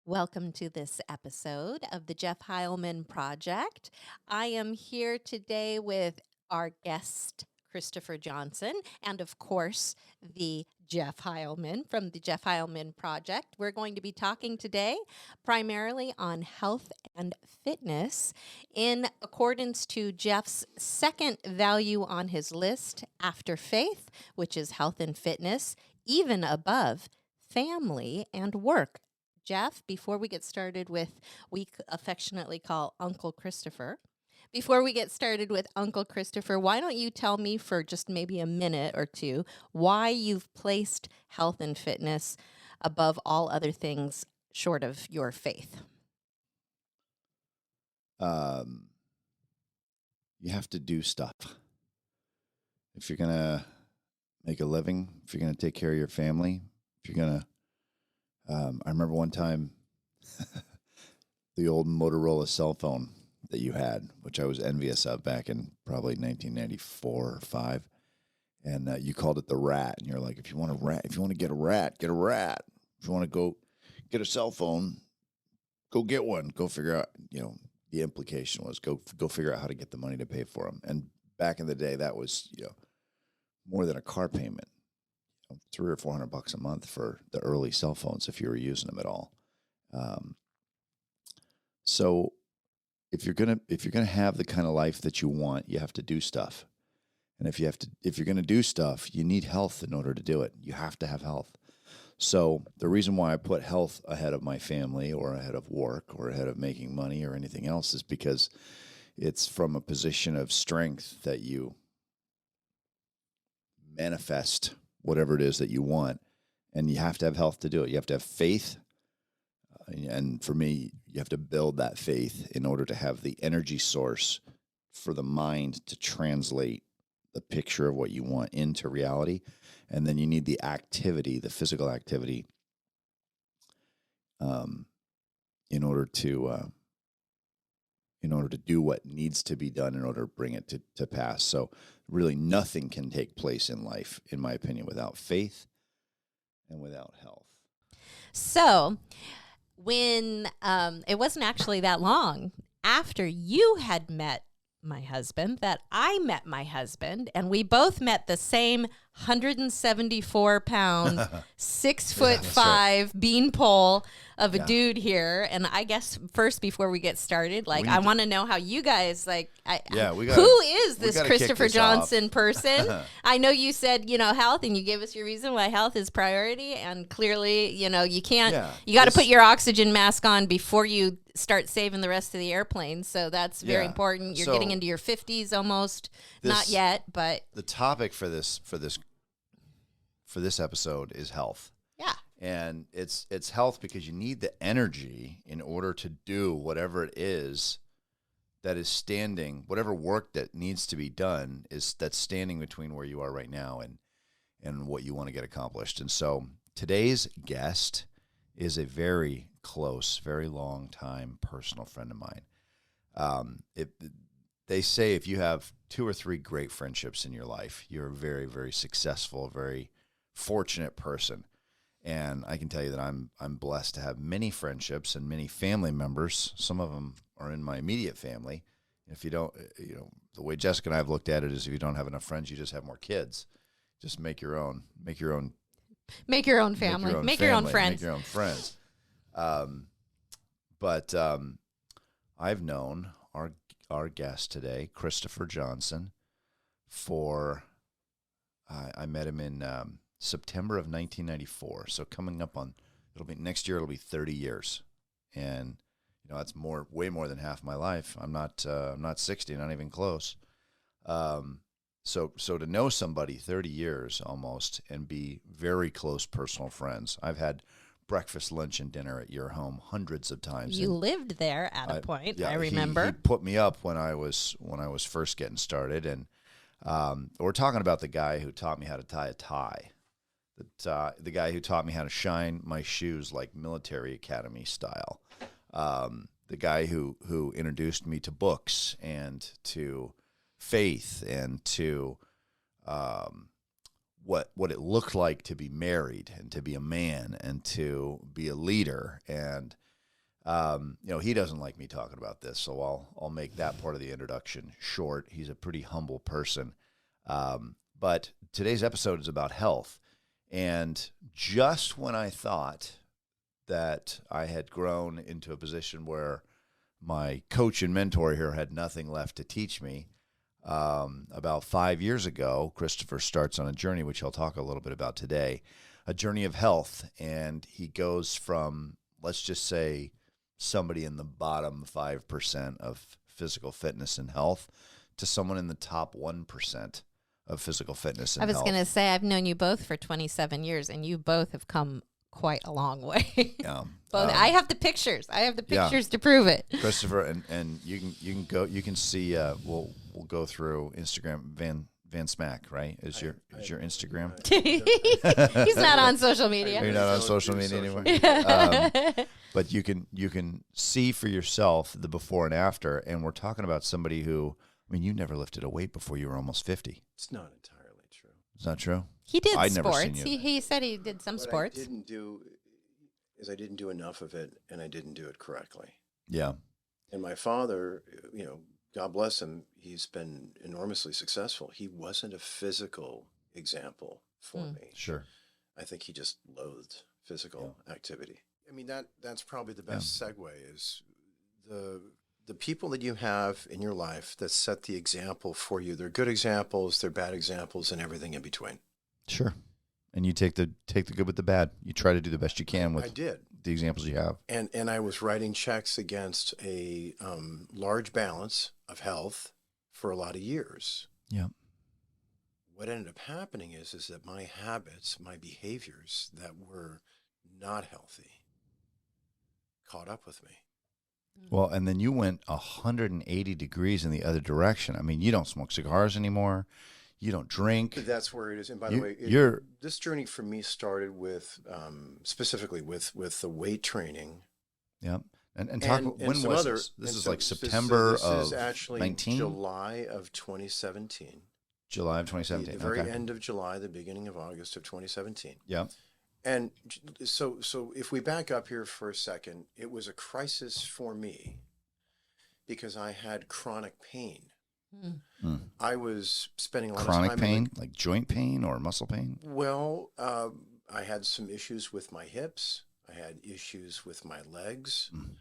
Welcome to this episode of the Jeff Heilman Project. I am here today with our guest, Christopher Johnson, and of course, the Jeff Heilman from the Jeff Heilman Project. We're going to be talking today primarily on health and fitness in accordance to Jeff's second value on his list after faith, which is health and fitness, even above family and work. Jeff, before we get started with, we affectionately call Uncle Christopher. Before we get started with Uncle Christopher, why don't you tell me for just maybe a minute or two why you've placed health and fitness above all other things short of your faith? Um, you have to do stuff. If you're going to make a living, if you're going to take care of your family, if you're going to, I remember one time the old Motorola cell phone that you had, which I was envious of back in probably 1994 or 5. And you called it the rat. And you're like, if you want to get a rat, get a rat. If you want to go get a cell phone, go get one. Go figure out, the implication was go figure out how to get the money to pay for them. And back in the day, that was, more than a car payment, $300 or $400 a month for the early cell phones if you were using them at all. So if you're gonna have the kind of life that you want, you have to do stuff. And if you're gonna do stuff, you need health in order to do it. You have to have health. So the reason why I put health ahead of my family or ahead of work or ahead of making money or anything else is because it's from a position of strength that you manifest whatever it is that you want, and you have to have health to do it. You have to have faith, and for me, you have to build that faith in order to have the energy source for the mind to translate the picture of what you want into reality. And then you need the activity, the physical activity, in order to do what needs to be done in order to bring it to pass. So really nothing can take place in life, in my opinion, without faith and without health. So, when it wasn't actually that long after you had met my husband that I met my husband, and we both met the same 174 pound, 6'5" right. beanpole of a Yeah. dude here. And I guess first, before we get started, We I need want to know how you guys we gotta- who is we this gotta kick Christopher this Johnson off. person? I know you said, health, and you gave us your reason why health is priority. And clearly, you can't, Yeah, you got to this- put your oxygen mask on before you start saving the rest of the airplane. So that's very Yeah. important. You're So getting into your 50s almost. Not this- yet, but The topic for this episode is health. yeah. And it's health because you need the energy in order to do whatever it is that is standing, whatever work that needs to be done that's standing between where you are right now and what you want to get accomplished. And so today's guest is a very close, very long time personal friend of mine. They say if you have 2 or 3 great friendships in your life, you're a very, very successful, very fortunate person. And I can tell you that I'm blessed to have many friendships and many family members. Some of them are in my immediate family. If you don't, the way Jessica and I have looked at it is if you don't have enough friends, you just have more kids. Just make your own family. Make your own family. Make your own friends. Make your own friends. But I've known our guest today, Christopher Johnson, for I met him in September of 1994. So coming up on next year, it'll be 30 years, and that's way more than half my life. I'm not 60, not even close. So to know somebody 30 years almost and be very close personal friends. I've had breakfast, lunch, and dinner at your home hundreds of times. You lived there at a point. I remember. He put me up when I was first getting started, and we're talking about the guy who taught me how to tie a tie. The guy who taught me how to shine my shoes like military academy style. The guy who introduced me to books and to faith and to what it looked like to be married and to be a man and to be a leader and He doesn't like me talking about this, so I'll make that part of the introduction short. He's a pretty humble person. But today's episode is about health. And just when I thought that I had grown into a position where my coach and mentor here had nothing left to teach me, about 5 years ago, Christopher starts on a journey, which I'll talk a little bit about today, a journey of health. And he goes from, let's just say, somebody in the bottom 5% of physical fitness and health to someone in the top 1% of physical fitness and I was health. going to say, I've known you both for 27 years, and you both have come quite a long way. Yeah. Both. I have the pictures. I have the pictures to prove it. Christopher, and you can see. We'll go through Instagram. Van Smack, right? Is your Instagram? He's not on social media. You're not on social media anymore. But you can see for yourself the before and after. And we're talking about somebody who, I mean, you never lifted a weight before you were almost 50. It's not entirely true. Is that true? He did I'd never sports. seen you. He said he did some What sports. I didn't do is I didn't do enough of it, and I didn't do it correctly. Yeah. And my father, God bless him, he's been enormously successful. He wasn't a physical example for me. Sure. I think he just loathed physical activity. I mean, that's probably the best segue is the people that you have in your life that set the example for you. They're good examples, they're bad examples, and everything in between. Sure. And you take the good with the bad. You try to do the best you can with I did. the examples you have. And I was writing checks against a large balance of health for a lot of years. Yeah. What ended up happening is that my habits, my behaviors that were not healthy caught up with me. Well, and then you went 180 degrees in the other direction. I mean, you don't smoke cigars anymore. You don't drink. That's where it is. And by the way, this journey for me started with specifically with the weight training. Yeah. And talk, and when some was other, this? This and is so- like so September this of is actually 19? July of 2017. July of 2017. The very Okay. end of July, the beginning of August of 2017. Yeah. And so if we back up here for a second, it was a crisis for me because I had chronic pain. Mm. I was spending a lot Chronic of time pain, like joint pain or muscle pain? Well, I had some issues with my hips. I had issues with my legs. Mm.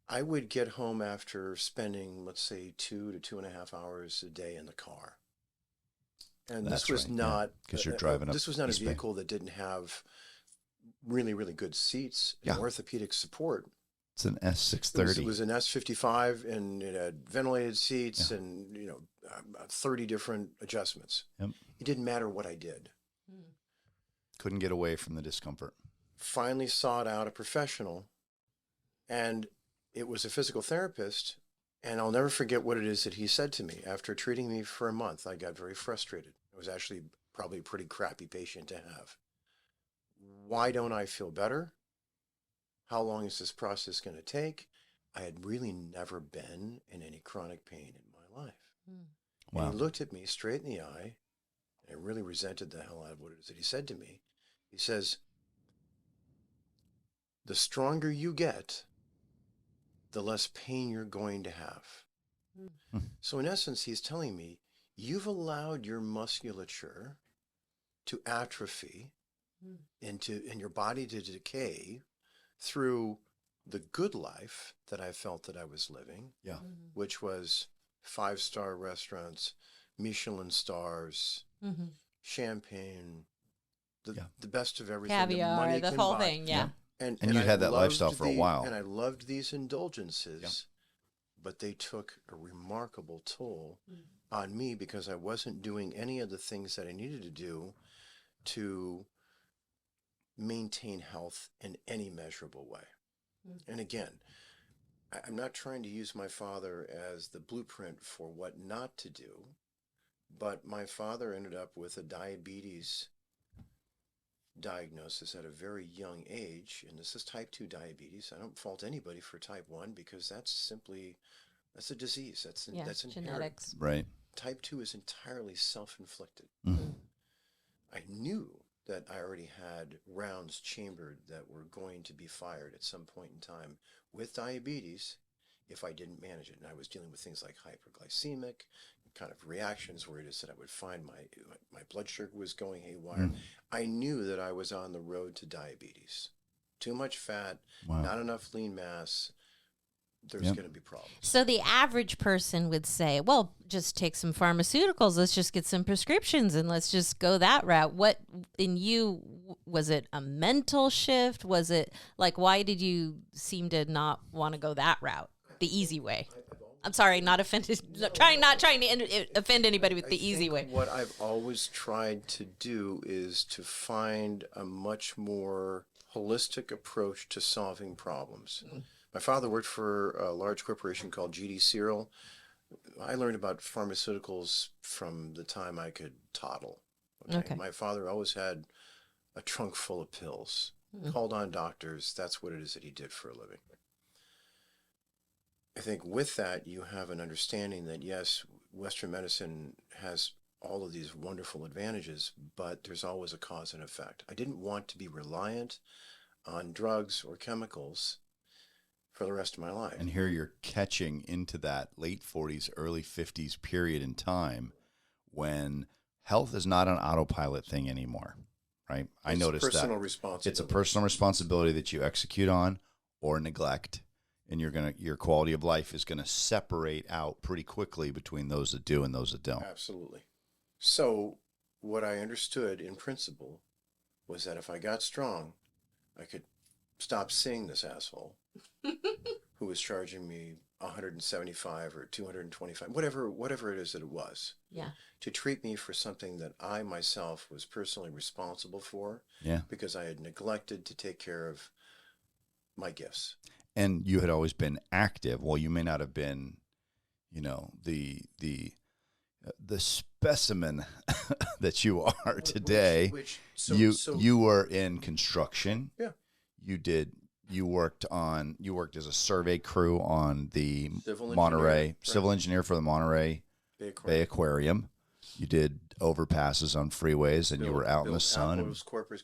I would get home after spending, let's say, 2 to 2.5 hours a day in the car. And That's this was right, yeah, not 'cause you're driving up This was not a East Bay. vehicle that didn't have really, really good seats and orthopedic support. It's an S630. It was an S55, and it had ventilated seats and 30 different adjustments. Yep. It didn't matter what I did. Couldn't get away from the discomfort. Finally sought out a professional, and it was a physical therapist. And I'll never forget what it is that he said to me. After treating me for a month, I got very frustrated. I was actually probably a pretty crappy patient to have. Why don't I feel better? How long is this process going to take? I had really never been in any chronic pain in my life. Wow. And he looked at me straight in the eye, and I really resented the hell out of what it is that he said to me. He says, the stronger you get, the less pain you're going to have. So in essence, he's telling me, you've allowed your musculature to atrophy and your body to decay through the good life that I felt that I was living, which was 5-star restaurants, Michelin stars, champagne, the best of everything. Caviar, that money the can whole buy. thing, yeah. And you had that lifestyle for a while. And I loved these indulgences, but they took a remarkable toll on me because I wasn't doing any of the things that I needed to do to maintain health in any measurable way. And again, I'm not trying to use my father as the blueprint for what not to do, but my father ended up with a diabetes diagnosis at a very young age, and this is type 2 diabetes. I don't fault anybody for type 1 because that's a disease. That's inherent. Genetics. Right. Type 2 is entirely self-inflicted. Mm-hmm. I knew that I already had rounds chambered that were going to be fired at some point in time with diabetes if I didn't manage it. And I was dealing with things like hyperglycemic kind of reactions where it is that I would find my blood sugar was going haywire. I knew that I was on the road to diabetes. Too much fat, not enough lean mass. There's going to be problems. So the average person would say, well, just take some pharmaceuticals. Let's just get some prescriptions and let's just go that route. What in you, was it a mental shift? Was it like, why did you seem to not want to go that route, the easy way? I'm sorry, not offended. Not trying to offend anybody with the easy way. What I've always tried to do is to find a much more holistic approach to solving problems. My father worked for a large corporation called GD Searle. I learned about pharmaceuticals from the time I could toddle. Okay. My father always had a trunk full of pills, called on doctors. That's what it is that he did for a living. I think with that, you have an understanding that, yes, Western medicine has all of these wonderful advantages, but there's always a cause and effect. I didn't want to be reliant on drugs or chemicals for the rest of my life. And here you're catching into that late 40s, early 50s period in time when health is not an autopilot thing anymore, right? I noticed that. It's a personal responsibility that you execute on or neglect. And your quality of life is gonna separate out pretty quickly between those that do and those that don't. Absolutely. So what I understood in principle was that if I got strong, I could stop seeing this asshole who was charging me $175 or $225, whatever it is that it was. Yeah. To treat me for something that I myself was personally responsible for. Yeah. Because I had neglected to take care of my gifts. And you had always been active. Well, you may not have been, the specimen that you are today. You were in construction. Yeah. You worked as a survey crew on the civil engineer for the Monterey Bay Aquarium. You did overpasses on freeways, and you were out in the sun and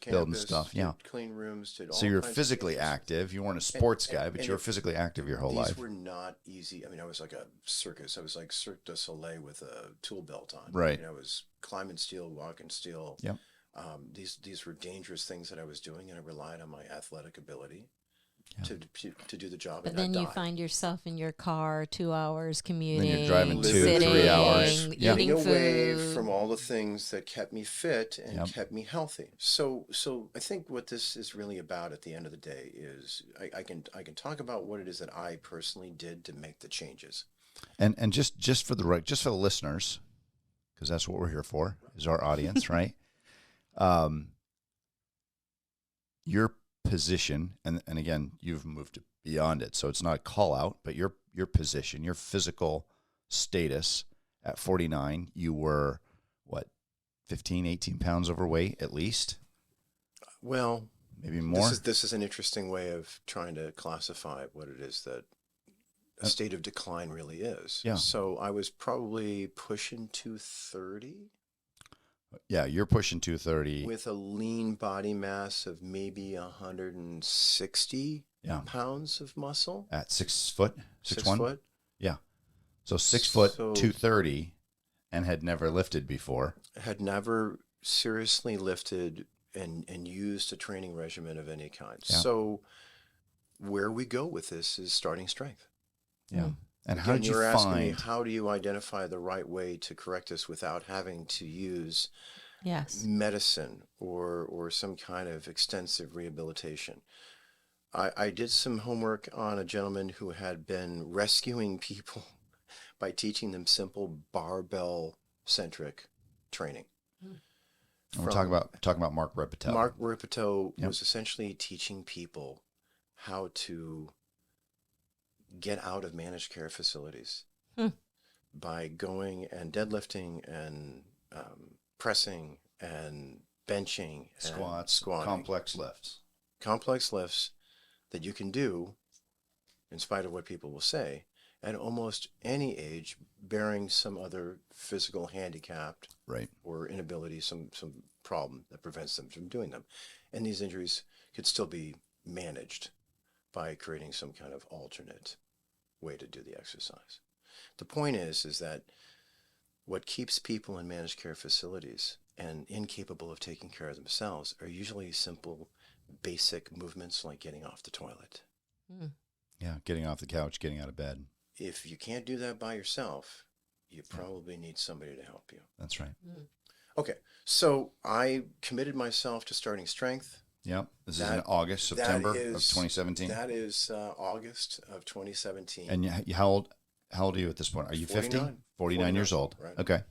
building stuff. Yeah, clean rooms. Did all so you're physically active. You weren't a sports guy, but you were physically active your whole life. These were not easy. I mean, I was like a circus. I was like Cirque du Soleil with a tool belt on. Right. I was climbing steel, walking steel. Yep. These were dangerous things that I was doing, and I relied on my athletic ability to do the job. But then you find yourself in your car 2 hours commuting. Then you're driving 2-3 hours, eating away from all the things that kept me fit and kept me healthy. So I think what this is really about at the end of the day is I can talk about what it is that I personally did to make the changes. And just for the listeners, because that's what we're here for, is our audience, right? Your position, and again, you've moved beyond it, so it's not a call out, but your position, your physical status at 49, you were what, 15, 18 pounds overweight at least? Well, maybe more. This is an interesting way of trying to classify what it is that a state of decline really is. Yeah. So I was probably pushing 230. Yeah, you're pushing 230. With a lean body mass of maybe 160 pounds of muscle. At 6 foot? 6'1"? Foot. Yeah. So 6 foot, 230, and had never lifted before. Had never seriously lifted and used a training regimen of any kind. Yeah. So where we go with this is starting strength. Yeah. And how did you find? Asking me, how do you identify the right way to correct this without having to use medicine or some kind of extensive rehabilitation? I did some homework on a gentleman who had been rescuing people by teaching them simple barbell-centric training. We're talking about Mark Repetto. Mark Repetto was essentially teaching people how to get out of managed care facilities by going and deadlifting and pressing and benching, squatting, complex lifts that you can do in spite of what people will say, at almost any age bearing some other physical handicap Right. or inability, some problem that prevents them from doing them. And these injuries could still be managed by creating some kind of alternate way to do the exercise. The point is that what keeps people in managed care facilities and incapable of taking care of themselves are usually simple, basic movements like getting off the toilet. Yeah, getting off the couch, getting out of bed. If you can't do that by yourself, you probably need somebody to help you. That's right. Okay, so I committed myself to starting strength. Yep. This is in August, September of 2017. That is August of 2017. And how old are you at this point? Are you 50? 49 years old. Right. Okay.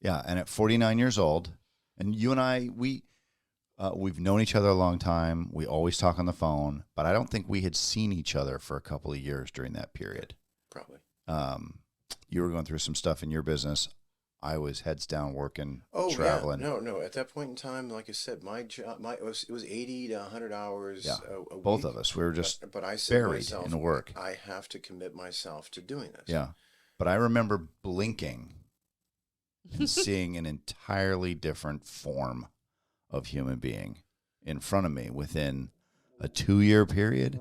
Yeah, and at 49 years old, and you and I, we've known each other a long time. We always talk on the phone, but I don't think we had seen each other for a couple of years during that period. Probably. You were going through some stuff in your business. I was heads down working, Oh, traveling. yeah. No. At that point in time, like I said, my job, it was 80 to 100 hours a week. Both of us. We were just but I said buried myself, in work. I have to commit myself to doing this. Yeah. But I remember blinking and seeing an entirely different form of human being in front of me within a 2-year period.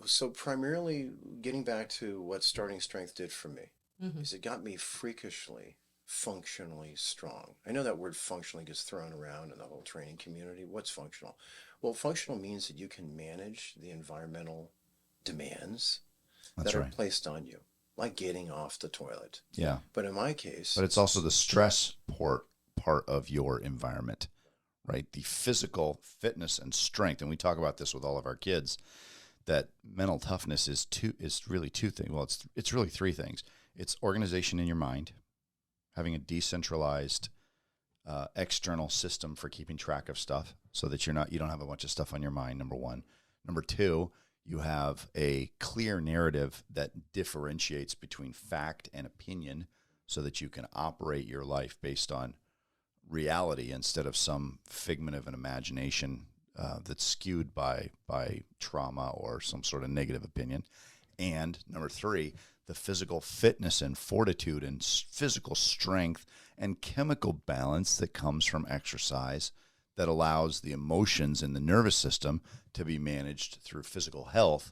So primarily getting back to what starting strength did for me is it got me freakishly, functionally strong. I know that word functionally gets thrown around in the whole training community. What's functional? Well, functional means that you can manage the environmental demands that are placed on you, like getting off the toilet. Yeah. But in my case... But it's also the stress part of your environment, right? The physical fitness and strength. And we talk about this with all of our kids, that mental toughness is really two things. Well, it's really three things. It's organization in your mind, having a decentralized external system for keeping track of stuff so that you don't have a bunch of stuff on your mind, number one. Number two, you have a clear narrative that differentiates between fact and opinion so that you can operate your life based on reality instead of some figment of an imagination that's skewed by trauma or some sort of negative opinion. And number three, the physical fitness and fortitude and physical strength and chemical balance that comes from exercise that allows the emotions in the nervous system to be managed through physical health,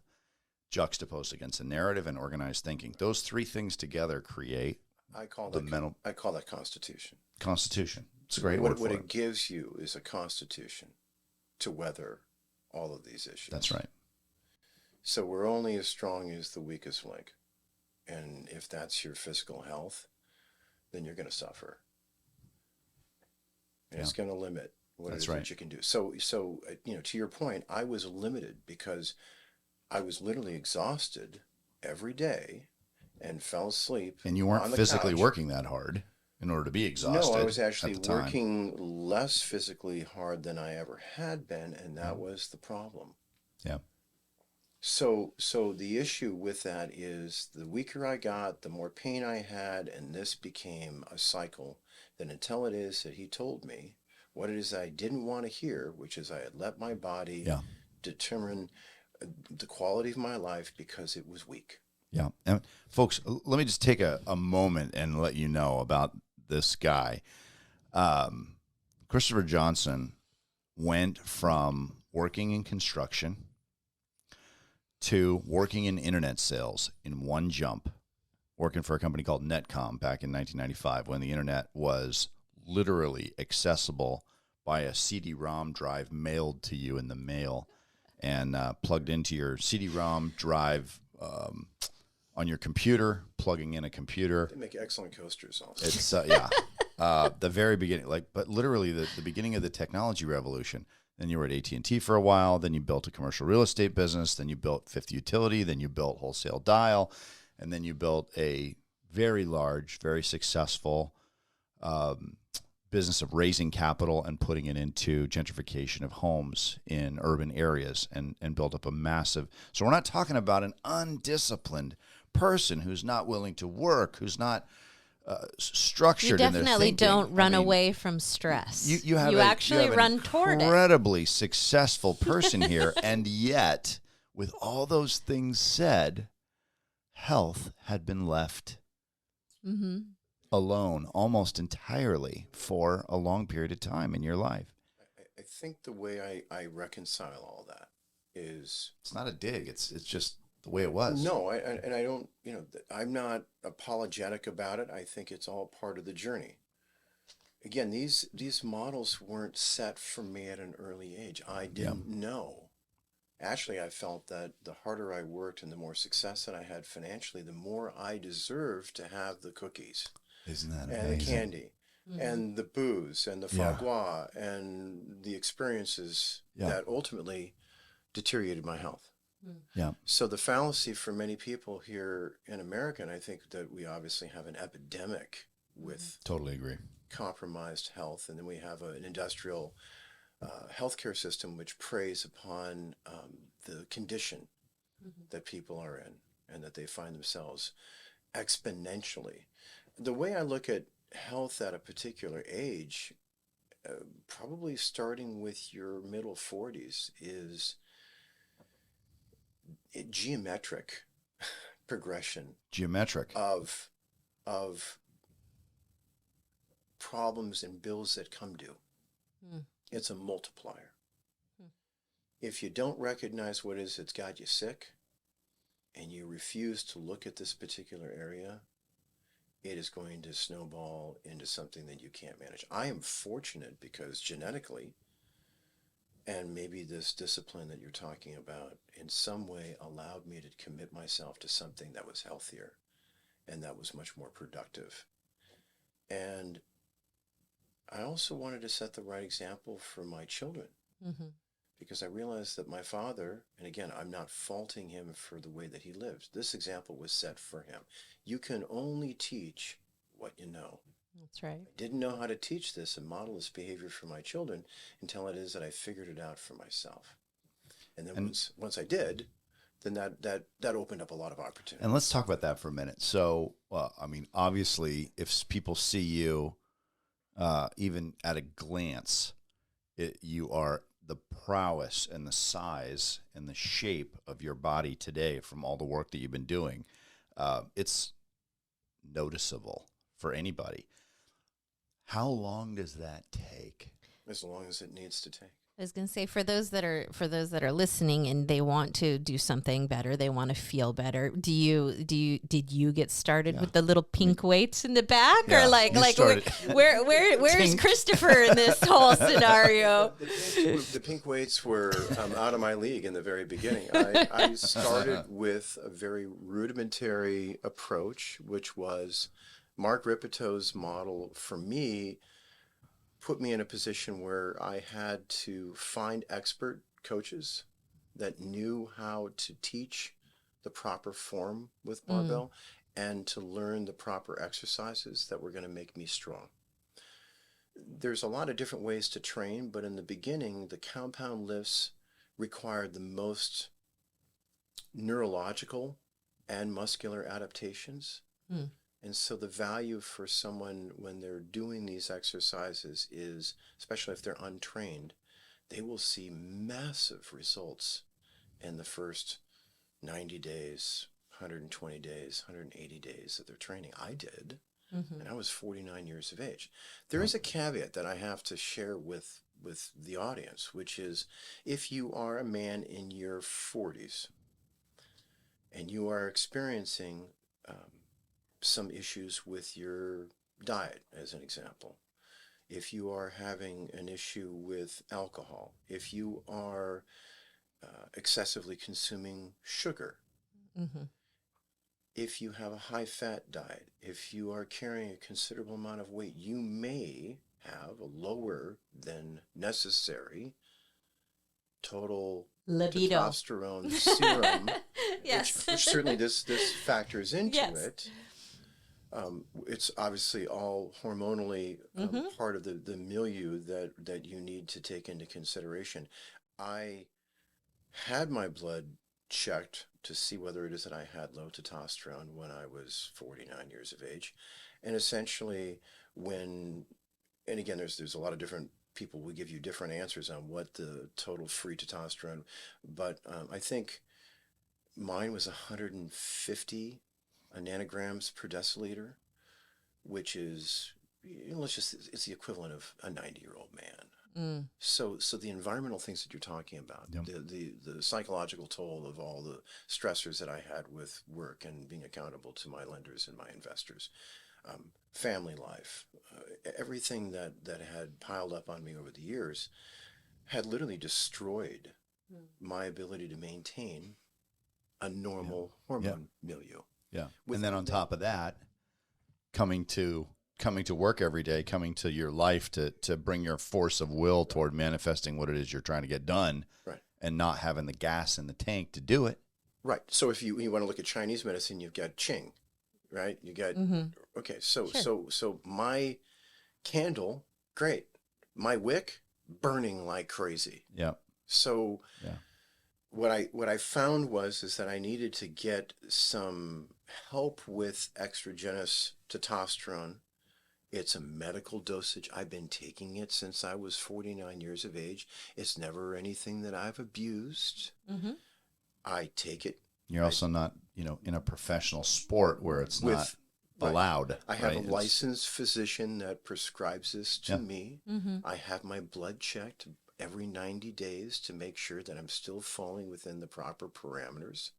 juxtaposed against a narrative and organized thinking. Those three things together create I call that constitution. Constitution. It's a great word for What it. it gives you is a constitution to weather all of these issues. That's right. So we're only as strong as the weakest link. And if that's your physical health, then you're going to suffer. And it's going to limit what it is that you can do. So to your point, I was limited because I was literally exhausted every day and fell asleep. And you weren't physically working that hard in order to be exhausted. No, I was actually working less physically hard than I ever had been, and that was the problem. Yeah. So the issue with that is the weaker I got, the more pain I had, and this became a cycle that until it is that he told me what it is I didn't want to hear, which is I had let my body determine the quality of my life because it was weak. Yeah. And folks, let me just take a moment and let you know about this guy. Christopher Johnson went from working in construction to working in internet sales in one jump, working for a company called Netcom back in 1995 when the internet was literally accessible by a CD-ROM drive mailed to you in the mail and plugged into your CD-ROM drive on your computer, plugging in a computer. They make excellent coasters also. It's, the very beginning, but literally the beginning of the technology revolution. Then you were at AT&T for a while. Then you built a commercial real estate business. Then you built Fifth Utility. Then you built Wholesale Dial. And then you built a very large, very successful business of raising capital and putting it into gentrification of homes in urban areas and built up a massive. So we're not talking about an undisciplined person who's not willing to work, who's not structured. You definitely don't run away from stress. You actually run toward it. Incredibly successful person here, and yet, with all those things said, health had been left Mm-hmm. alone almost entirely for a long period of time in your life. I think the way I reconcile all that is It's not a dig. It's just the way it was. no, and I don't, I'm not apologetic about it. I think it's all part of the journey. Again, these models weren't set for me at an early age. I Yeah. didn't know. Actually, I felt that the harder I worked and the more success that I had financially, the more I deserved to have the cookies Isn't that and the amazing? candy and the booze and the foie Yeah. gras and the experiences Yeah. that ultimately deteriorated my health. Yeah. So the fallacy for many people here in America, and I think that we obviously have an epidemic with Totally agree. compromised health, and then we have an industrial healthcare system which preys upon the condition that people are in and that they find themselves exponentially. The way I look at health at a particular age, probably starting with your middle 40s, is geometric progression Geometric. of of problems and bills that come due. It's a multiplier. If you don't recognize what it is that's got you sick and you refuse to look at this particular area, it is going to snowball into something that you can't manage. I am fortunate because genetically, and maybe this discipline that you're talking about in some way allowed me to commit myself to something that was healthier and that was much more productive. And I also wanted to set the right example for my children because I realized that my father, and again, I'm not faulting him for the way that he lived. This example was set for him. You can only teach what you know. That's right. I didn't know how to teach this and model this behavior for my children until it is that I figured it out for myself. And then once I did, then that opened up a lot of opportunities. And let's talk about that for a minute. So, obviously, if people see you, even at a glance, you are the prowess and the size and the shape of your body today from all the work that you've been doing. It's noticeable for anybody. How long does that take? As long as it needs to take. I was going to say for those that are listening and they want to do something better, they want to feel better. Did you get started with the little pink weights in the back, or where's Christopher in this whole scenario? The pink weights were out of my league in the very beginning. I started with a very rudimentary approach, which was Mark Ripeto's model for me. Put me in a position where I had to find expert coaches that knew how to teach the proper form with barbell and to learn the proper exercises that were going to make me strong. There's a lot of different ways to train, but in the beginning, the compound lifts required the most neurological and muscular adaptations. And so the value for someone when they're doing these exercises is, especially if they're untrained, they will see massive results in the first 90 days, 120 days, 180 days of their training. I did, and I was 49 years of age. There is a caveat that I have to share with the audience, which is if you are a man in your 40s and you are experiencing some issues with your diet, as an example. If you are having an issue with alcohol, if you are excessively consuming sugar, if you have a high-fat diet, if you are carrying a considerable amount of weight, you may have a lower than necessary total libido, testosterone serum, yes. which certainly this factors into Yes. it. It's obviously all hormonally part of the milieu that you need to take into consideration. I had my blood checked to see whether it is that I had low testosterone when I was 49 years of age. And essentially and again, there's a lot of different people will give you different answers on what the total free testosterone, but I think mine was 150 nanograms per deciliter, which is, it's the equivalent of a 90-year-old man. So the environmental things that you're talking about, Yep. the psychological toll of all the stressors that I had with work and being accountable to my lenders and my investors, family life, everything that had piled up on me over the years had literally destroyed my ability to maintain a normal hormone milieu. Yeah. And then on top of that, coming to work every day, coming to your life to bring your force of will toward manifesting what it is you're trying to get done, Right. and not having the gas in the tank to do it. Right. So if you want to look at Chinese medicine, you've got Qing, right? You got okay. So so my candle, great. My wick, burning like crazy. Yeah. So what I found is that I needed to get some help with exogenous testosterone. It's a medical dosage. I've been taking it since I was 49 years of age. It's never anything that I've abused. I take it. You're also not, in a professional sport where it's not allowed. I have a licensed physician that prescribes this to me. I have my blood checked every 90 days to make sure that I'm still falling within the proper parameters.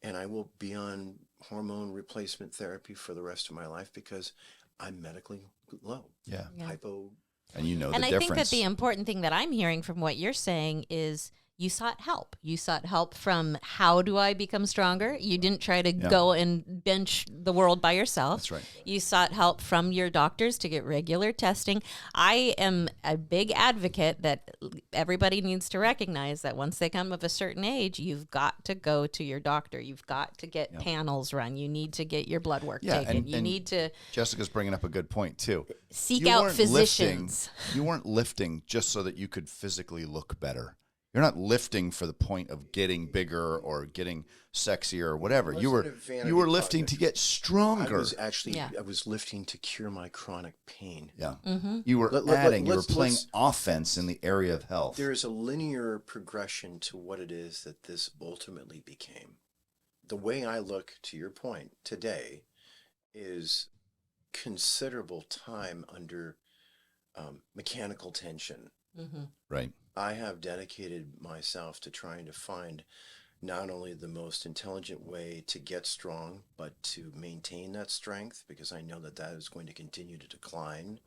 And I will be on hormone replacement therapy for the rest of my life because I'm medically low. Yeah. Hypo. And the And difference. I think that the important thing that I'm hearing from what you're saying is you sought help. You sought help from how do I become stronger? You didn't try to go and bench the world by yourself. That's right. You sought help from your doctors to get regular testing. I am a big advocate that everybody needs to recognize that once they come of a certain age, you've got to go to your doctor. You've got to get panels run. You need to get your blood work taken. You need to... Jessica's bringing up a good point, too. Seek out physicians. You weren't lifting just so that you could physically look better. You're not lifting for the point of getting bigger or getting sexier or whatever. You were lifting to get stronger. I was lifting to cure my chronic pain. Yeah. You were you were playing offense in the area of health. There is a linear progression to what it is that this ultimately became. The way I look, to your point, today is considerable time under mechanical tension. Right. I have dedicated myself to trying to find not only the most intelligent way to get strong, but to maintain that strength, because I know that is going to continue to decline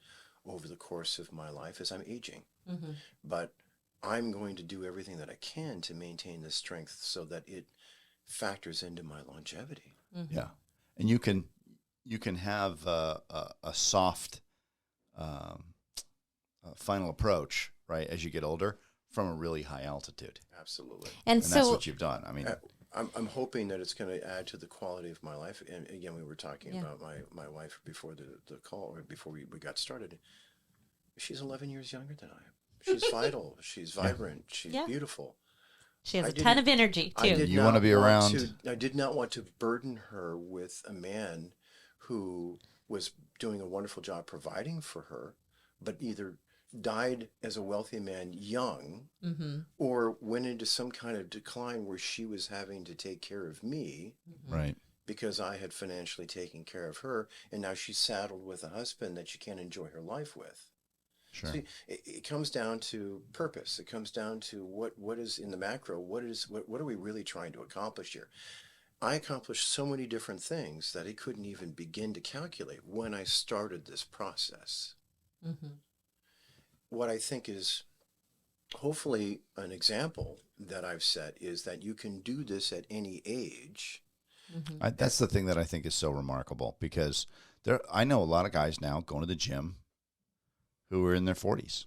over the course of my life as I'm aging. But I'm going to do everything that I can to maintain this strength so that it factors into my longevity. Yeah. And you can have a soft final approach, right, as you get older, from a really high altitude. Absolutely. And that's what you've done. I mean, I'm hoping that it's going to add to the quality of my life. And again, we were talking about my wife before the call, or before we got started. She's 11 years younger than I am. She's vital. She's vibrant. She's beautiful. She has a ton of energy, too. You want to be around. I did not want to burden her with a man who was doing a wonderful job providing for her, but either died as a wealthy man young, or went into some kind of decline where she was having to take care of me, right? Because I had financially taken care of her, and now she's saddled with a husband that she can't enjoy her life with. Sure. See, it comes down to purpose. It comes down to what is in the macro. What are we really trying to accomplish here? I accomplished so many different things that I couldn't even begin to calculate when I started this process. What I think is hopefully an example that I've set is that you can do this at any age. That's the thing that I think is so remarkable, because I know a lot of guys now going to the gym who are in their 40s.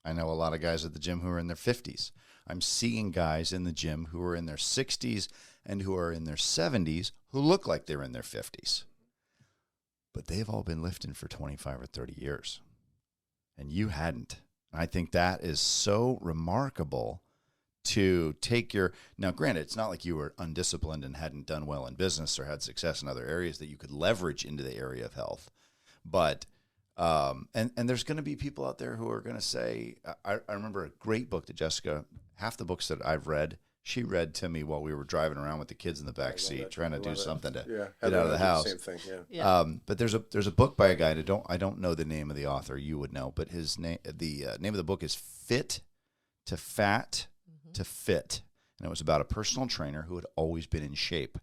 I know a lot of guys at the gym who are in their 50s. I'm seeing guys in the gym who are in their 60s and who are in their 70s who look like they're in their 50s. But they've all been lifting for 25 or 30 years. And you hadn't. I think that is so remarkable to take now granted, it's not like you were undisciplined and hadn't done well in business or had success in other areas that you could leverage into the area of health. But, and there's going to be people out there who are going to say, I remember a great book that Jessica, half the books that I've read, She read to me while we were driving around with the kids in the back seat, trying to do something to get Heather out of the house. Same thing, yeah. But there's a book by a guy, and I don't know the name of the author. You would know, but his name, the name of the book is Fit to Fat to Fit, and it was about a personal trainer who had always been in shape,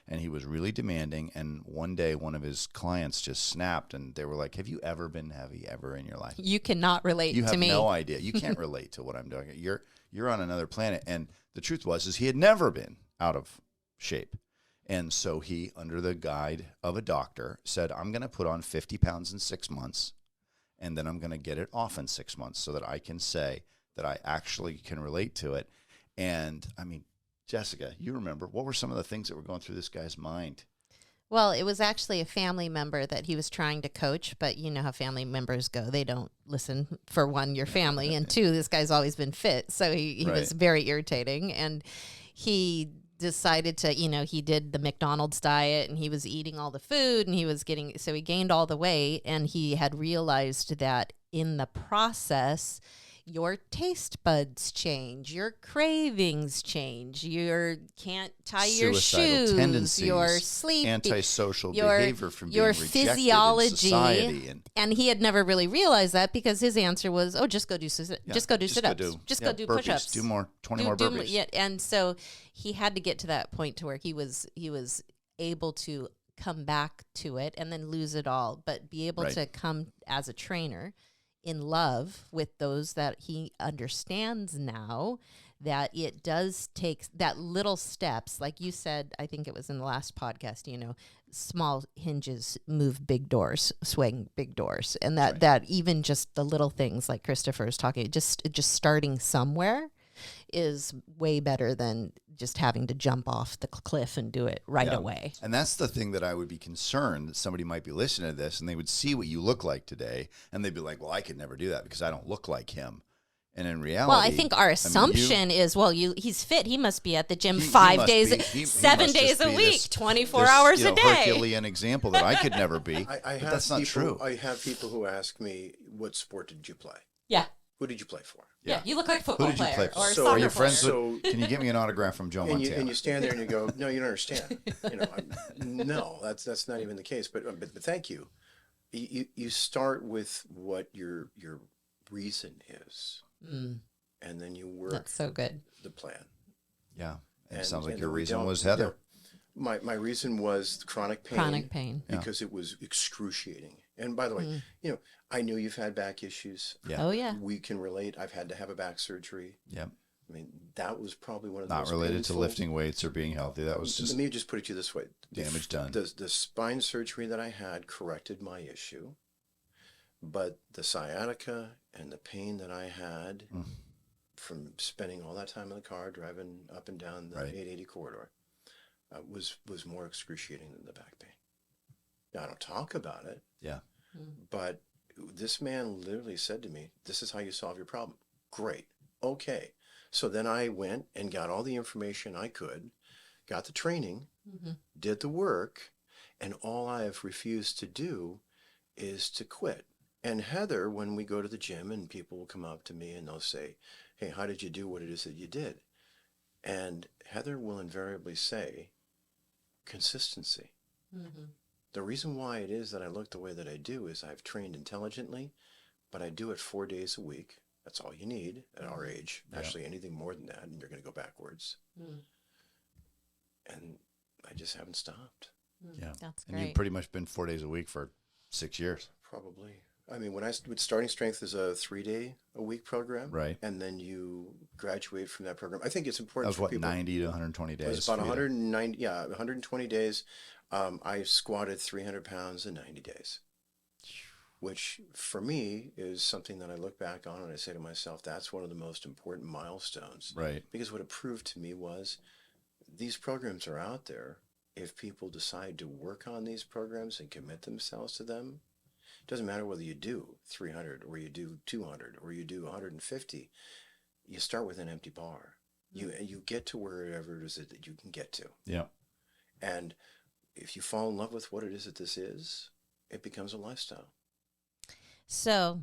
and he was really demanding. And one day, one of his clients just snapped, and they were like, "Have you ever been heavy ever in your life? You cannot relate You to have me. no idea. You can't relate to what I'm doing. You're on another planet." And the truth is he had never been out of shape. And so he, under the guide of a doctor, said, "I'm going to put on 50 pounds in 6 months, and then I'm going to get it off in 6 months so that I can say that I actually can relate to it." And I mean, Jessica, you remember, what were some of the things that were going through this guy's mind? Well, it was actually a family member that he was trying to coach, but you know how family members go. They don't listen. For one, your family, and two, this guy's always been fit. So he was very irritating. And he decided to, he did the McDonald's diet, and he was eating all the food, and he gained all the weight, and he had realized that in the process, your taste buds change, your cravings change, you can't tie your Suicidal shoes, tendencies, your sleep, antisocial your behavior from your being rejected physiology, in society. And he had never really realized that because his answer was, "Oh, just go do sit-ups, just go do burpees, push-ups, do more 20 more burpees." Yeah, and so he had to get to that point to where he was able to come back to it and then lose it all, but be able to come as a trainer in love with those that he understands now, that it does take that little steps. Like you said, I think it was in the last podcast, small hinges move big doors, swing big doors. And that even just the little things like Christopher is talking, just starting somewhere is way better than just having to jump off the cliff and do it right away. And that's the thing that I would be concerned that somebody might be listening to this and they would see what you look like today and they'd be like, "Well, I could never do that because I don't look like him." And in reality, well, I think our assumption is, he's fit. He must be at the gym 5 days, 7 days a week, 24 hours a day. Herculean example that I could never be. But that's not true. I have people who ask me, "What sport did you play? Yeah. Who did you play for?" Yeah, you look like a football player. Who did you play for? Or a So- soccer Are you friends player. with, can you get me an autograph from Joe Montana? And you stand there and you go, "No, you don't understand." No, that's not even the case. But thank you. You start with what your reason is, and then you work. That's so good. The plan. Yeah, and it sounds like your we reason don't- was Heather. My reason was chronic pain. Chronic pain. Because it was excruciating. And by the way, I knew you've had back issues. Yeah. Oh, yeah. We can relate. I've had to have a back surgery. Yep. I mean, that was probably one of the Not most related to painful- lifting weights or being healthy. That was just Let me just put it to you this way. damage done. The spine surgery that I had corrected my issue, but the sciatica and the pain that I had from spending all that time in the car driving up and down the 880 corridor was more excruciating than the back pain. Now, I don't talk about it. Yeah. But this man literally said to me, "This is how you solve your problem." Great. Okay. So then I went and got all the information I could, got the training, did the work, and all I have refused to do is to quit. And Heather, when we go to the gym and people will come up to me and they'll say, "Hey, how did you do what it is that you did?" And Heather will invariably say, "Consistency." The reason why it is that I look the way that I do is I've trained intelligently, but I do it 4 days a week. That's all you need at our age. Actually, anything more than that, and you're going to go backwards. And I just haven't stopped. Yeah. That's And great. you've pretty much been 4 days a week for 6 years. Probably. I mean, when I with Starting Strength is a 3-day-a-week program. Right. And then you graduate from that program. I think it's That important was for what, people. 90 to 120 days? It was about for you to- 190, 120 days. I squatted 300 pounds in 90 days, which for me is something that I look back on and I say to myself, that's one of the most important milestones. Right. Because what it proved to me was these programs are out there. If people decide to work on these programs and commit themselves to them, it doesn't matter whether you do 300 or you do 200 or you do 150. You start with an empty bar. You get to wherever it is that you can get to. Yeah. And if you fall in love with what it is that this is, it becomes a lifestyle. So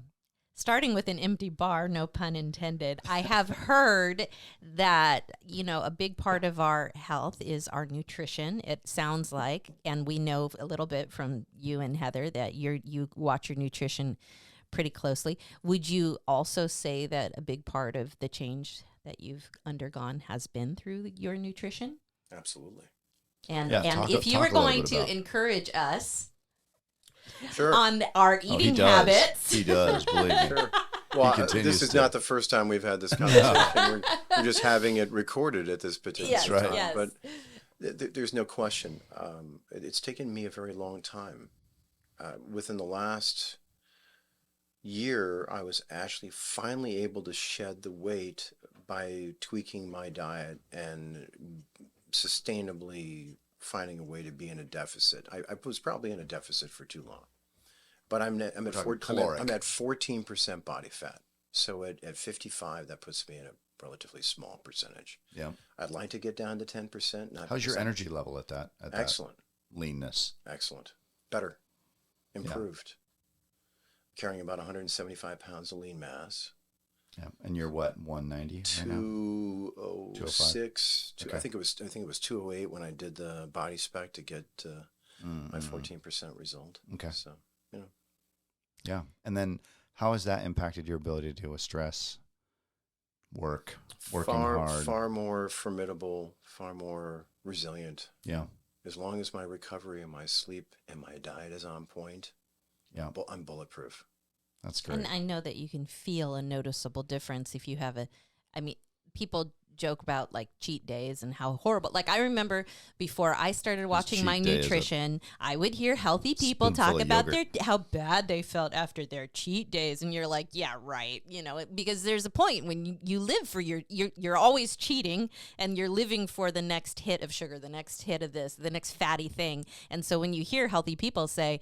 starting with an empty bar, no pun intended, I have heard that, a big part of our health is our nutrition, it sounds like. And we know a little bit from you and Heather that you watch your nutrition pretty closely. Would you also say that a big part of the change that you've undergone has been through your nutrition? Absolutely. And Yeah, and talk- if you talk were a little going bit to about- encourage us Sure. on our Oh, eating he does. habits. He does, believe me. Sure. Well, continues this is to. not the first time we've had this conversation. We're just having it recorded at this particular Yes, right. time. yes. But there's no question. It's taken me a very long time. Within the last year, I was actually finally able to shed the weight by tweaking my diet and sustainably finding a way to be in a deficit. I was probably in a deficit for too long. But I'm at talking 14, caloric. I'm at 14% body fat. So at 55, that puts me in a relatively small percentage. Yeah. I'd like to get down to 10%. Not How's your because energy level at that? Excellent. Leanness. Excellent. Better. Improved. Carrying about 175 pounds of lean mass. Yeah. And you're what, 190 right now? 206. Okay. I think it was 208 when I did the body spec to get my 14% result. Okay. So, Yeah. And then how has that impacted your ability to deal with stress, working hard? Far more formidable, far more resilient. Yeah. As long as my recovery and my sleep and my diet is on point, Yeah. I'm bulletproof. That's great. And I know that you can feel a noticeable difference if you have people joke about like cheat days and how horrible. Like I remember before I started watching my cheat day is a nutrition, I would hear healthy people spoonful talk of about yogurt. how bad they felt after their cheat days, and you're like, yeah, right. Because there's a point when you live for you're always cheating, and you're living for the next hit of sugar, the next hit of this, the next fatty thing. And so when you hear healthy people say,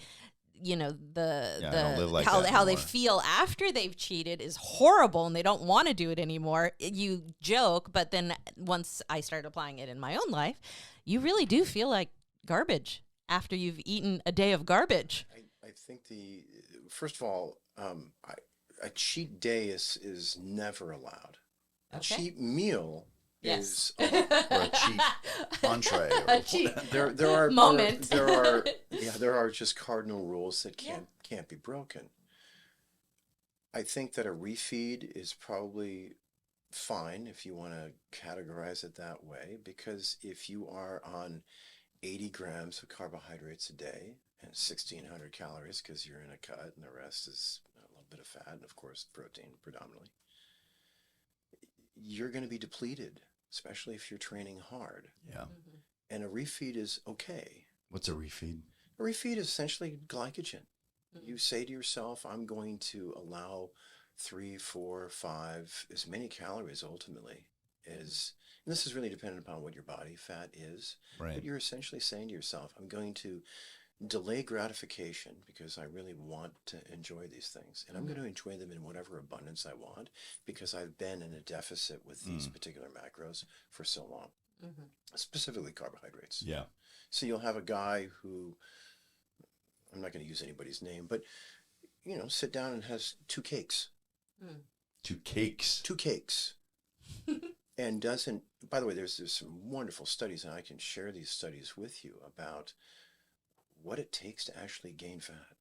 I don't live like how that they anymore. feel after they've cheated is horrible and they don't want to do it anymore. You joke, but then once I started applying it in my own life, you really do feel like garbage after you've eaten a day of garbage. I think first of all, a cheat day is never allowed. A Okay. cheat meal Yes. is Or a cheap entree. Or A cheat there are moment. there are just cardinal rules that can't be broken. I think that a refeed is probably fine if you want to categorize it that way, because if you are on 80 grams of carbohydrates a day and 1,600 calories because you're in a cut and the rest is a little bit of fat and of course protein predominantly, you're going to be depleted, especially if you're training hard. Yeah. And a refeed is okay. What's a refeed? A refeed is essentially glycogen. You say to yourself, I'm going to allow 3, 4, 5, as many calories ultimately as, and this is really dependent upon what your body fat is, Right. but you're essentially saying to yourself, I'm going to delay gratification because I really want to enjoy these things. And I'm going to enjoy them in whatever abundance I want because I've been in a deficit with these particular macros for so long, specifically carbohydrates. Yeah. So you'll have a guy who, I'm not going to use anybody's name, but, sit down and has 2 cakes. 2 cakes. 2 cakes. And doesn't, by the way, there's some wonderful studies, and I can share these studies with you about what it takes to actually gain fat.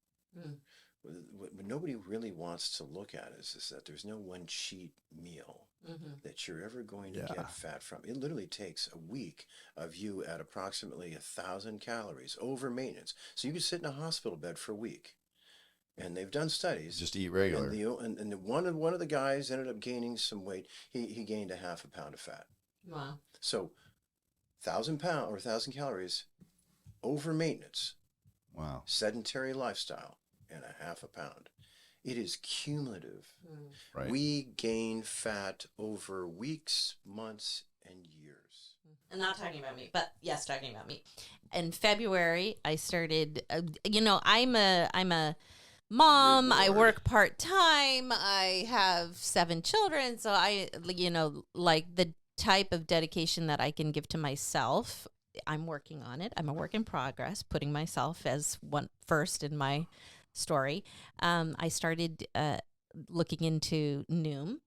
What nobody really wants to look at is that there's no one cheat meal that you're ever going to get fat from. It literally takes a week of you at approximately 1,000 calories over maintenance. So you could sit in a hospital bed for a week. And they've done studies. Just eat regular. And one of the guys ended up gaining some weight. He gained a half a pound of fat. Wow. So 1,000 pounds or 1,000 calories over maintenance. Wow. Sedentary lifestyle and a half a pound. It is cumulative. Right. We gain fat over weeks, months, and years. I'm not talking about me, but yes, talking about me. In February, I started, I'm a mom. I work part-time. I have 7 children. So like the type of dedication that I can give to myself, I'm working on it. I'm a work in progress, putting myself as one first in my story. I started looking into Noom,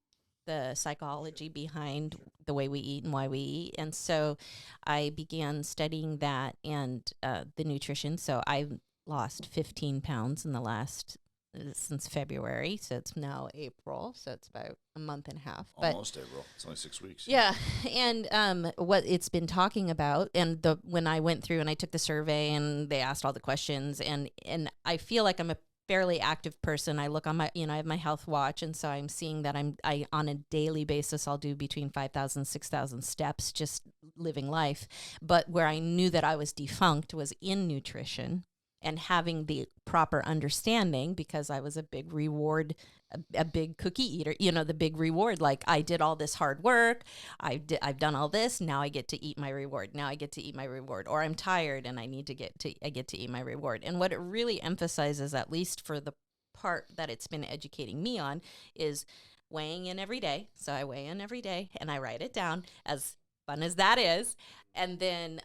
the psychology behind the way we eat and why we eat. And so I began studying that and the nutrition. So I've lost 15 pounds in the last since February. So it's now April. So it's about a month and a half. Almost April. It's only 6 weeks. Yeah. And what it's been talking about, and when I went through and I took the survey and they asked all the questions, and I feel like I'm a fairly active person. I look on my, I have my health watch, and so I'm seeing that I on a daily basis, I'll do between 5,000, 6,000 steps just living life. But where I knew that I was defunct was in nutrition and having the proper understanding, because I was a big reward, a big cookie eater, the big reward. Like, I did all this hard work. I've done all this. Now I get to eat my reward. Now I get to eat my reward. Or I'm tired and I get to eat my reward. And what it really emphasizes, at least for the part that it's been educating me on, is weighing in every day. So I weigh in every day and I write it down, as fun as that is. And then,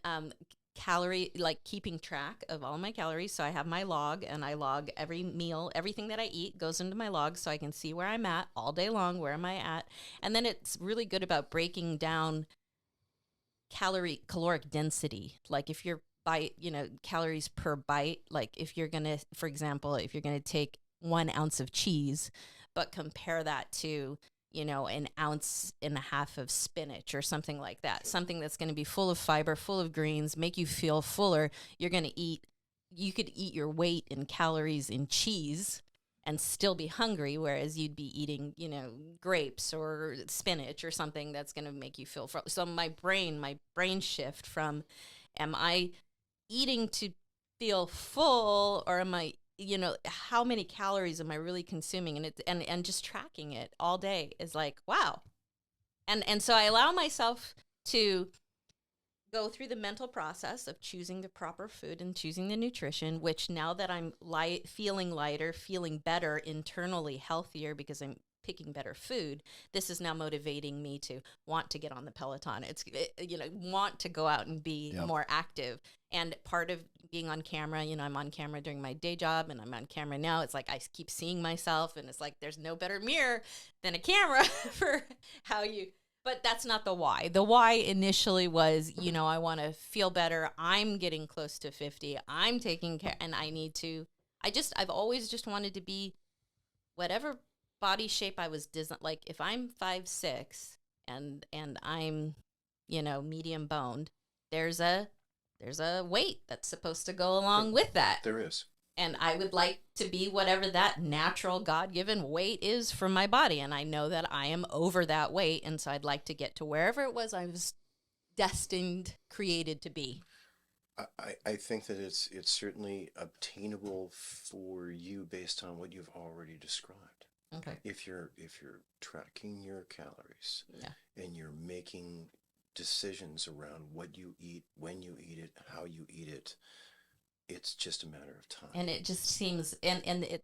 calorie, like keeping track of all my calories. So I have my log, and I log every meal, everything that I eat goes into my log, so I can see where I'm at all day long. Where am I at? And then it's really good about breaking down caloric density. Like, if you're calories per bite, like if you're gonna, for example, if you're gonna take 1 ounce of cheese, but compare that to an ounce and a half of spinach or something like that. Something that's going to be full of fiber, full of greens, make you feel fuller. You could eat your weight in calories in cheese and still be hungry, whereas you'd be eating, grapes or spinach or something that's going to make you feel full. So my brain shift from, am I eating to feel full, or am I, how many calories am I really consuming? And just tracking it all day is like, wow. And so I allow myself to go through the mental process of choosing the proper food and choosing the nutrition, which, now that I'm feeling lighter, feeling better internally, healthier, because I'm picking better food, this is now motivating me to want to get on the Peloton. Want to go out and be more active. And part of being on camera, I'm on camera during my day job, and I'm on camera now. It's like I keep seeing myself, and it's like there's no better mirror than a camera for how you. But that's not the why. The why initially was, I want to feel better. I'm getting close to 50. I'm taking care, and I've always just wanted to be whatever body shape I was designed. Like, if I'm 5'6" and I'm, medium boned, there's a weight that's supposed to go along with that. There is. And I would like to be whatever that natural God-given weight is for my body. And I know that I am over that weight. And so I'd like to get to wherever it was I was created to be. I think that it's certainly obtainable for you based on what you've already described. Okay. If you're tracking your calories, and you're making decisions around what you eat, when you eat it, how you eat it, it's just a matter of time. And it just seems,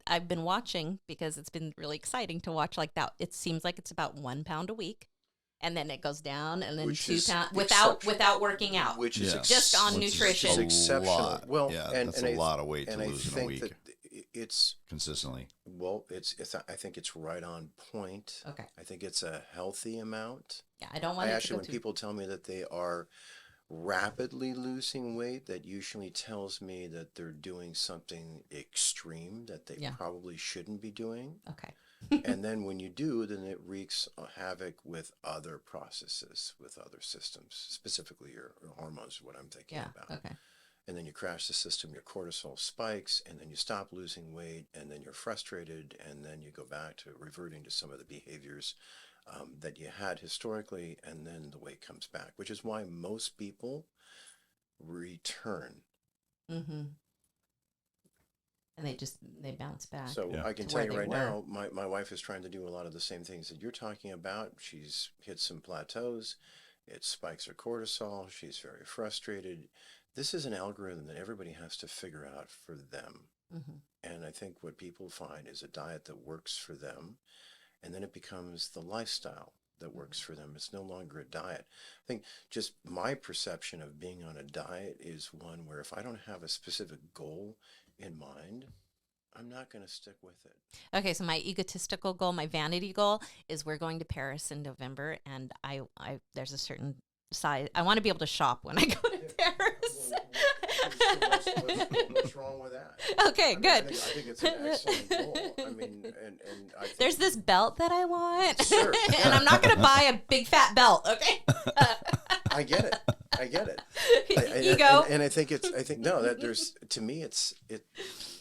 I've been watching, because it's been really exciting to watch like that. It seems like it's about 1 pound a week, and then it goes down, and then 2 pounds without working out, which is just on nutrition. Which is exceptional. Lot. Well, that's a lot of weight to lose in a week. That it's consistently. Well, I think it's right on point. Okay. I think it's a healthy amount. Yeah, I don't want to actually, when people tell me that they are rapidly losing weight, that usually tells me that they're doing something extreme that they probably shouldn't be doing. Okay. And then when you do, then it wreaks havoc with other processes, with other systems, specifically your hormones, what I'm thinking about. Okay. And then you crash the system, your cortisol spikes, and then you stop losing weight, and then you're frustrated, and then you go back to reverting to some of the behaviors that you had historically, and then the weight comes back, which is why most people return. Mm-hmm. And they bounce back. So I can tell you right now, my wife is trying to do a lot of the same things that you're talking about. She's hit some plateaus. It spikes her cortisol. She's very frustrated. This is an algorithm that everybody has to figure out for them. Mm-hmm. And I think what people find is a diet that works for them, and then it becomes the lifestyle that works for them. It's no longer a diet. I think just my perception of being on a diet is one where if I don't have a specific goal in mind, I'm not going to stick with it. Okay, so my egotistical goal, my vanity goal, is we're going to Paris in November, and I there's a certain size. I want to be able to shop when I go to Paris. What's wrong with that? Okay, good. I think it's an excellent goal. I mean, and I think There's this belt that I want, Sure, and I'm not going to buy a big fat belt. Okay. I get it. Ego. And I think no, that there's, to me, it's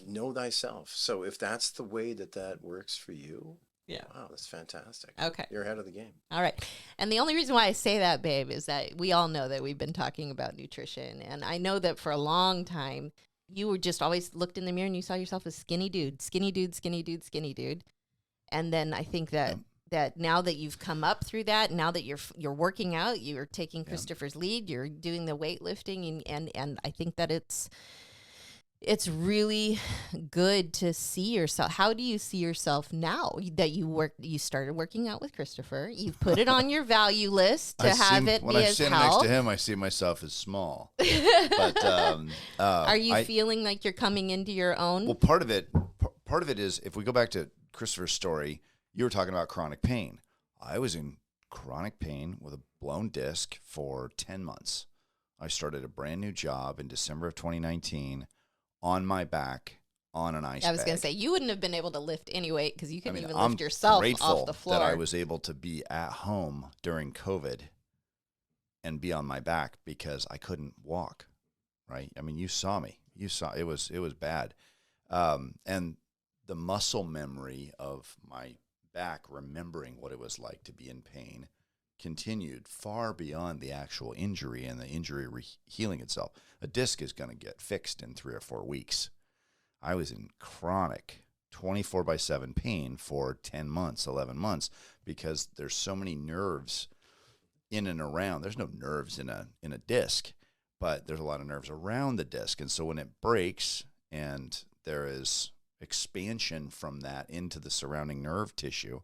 know thyself. So if that's the way that works for you, Yeah. wow, that's fantastic. Okay. You're ahead of the game. All right. And the only reason why I say that, babe, is that we all know that we've been talking about nutrition. And I know that for a long time, you were just always looked in the mirror and you saw yourself as skinny dude, skinny dude, skinny dude, skinny dude. And then I think that now that you've come up through that, now that you're working out, you're taking Christopher's lead, you're doing the weightlifting, and I think that it's really good to see yourself. How do you see yourself now that you started working out with Christopher? You've put it on your value list to have it when be I as stand health. next to him, I see myself as small. But Are you feeling like you're coming into your own? Well, part of it is, if we go back to Christopher's story, you were talking about chronic pain. I was in chronic pain with a blown disc for 10 months. I started a brand new job in December of 2019 on my back on an ice bag. I was going to say, you wouldn't have been able to lift any weight because you couldn't even I'm lift yourself grateful off the floor. that I was able to be at home during COVID and be on my back because I couldn't walk, right? I mean, you saw me. You saw it was bad. And the muscle memory of my back, remembering what it was like to be in pain, continued far beyond the actual injury and the injury healing itself. A disc is going to get fixed in 3 or 4 weeks. I was in chronic 24/7 pain for 10 months, 11 months, because there's so many nerves in and around. There's no nerves in a disc, but there's a lot of nerves around the disc. And so when it breaks and there is expansion from that into the surrounding nerve tissue,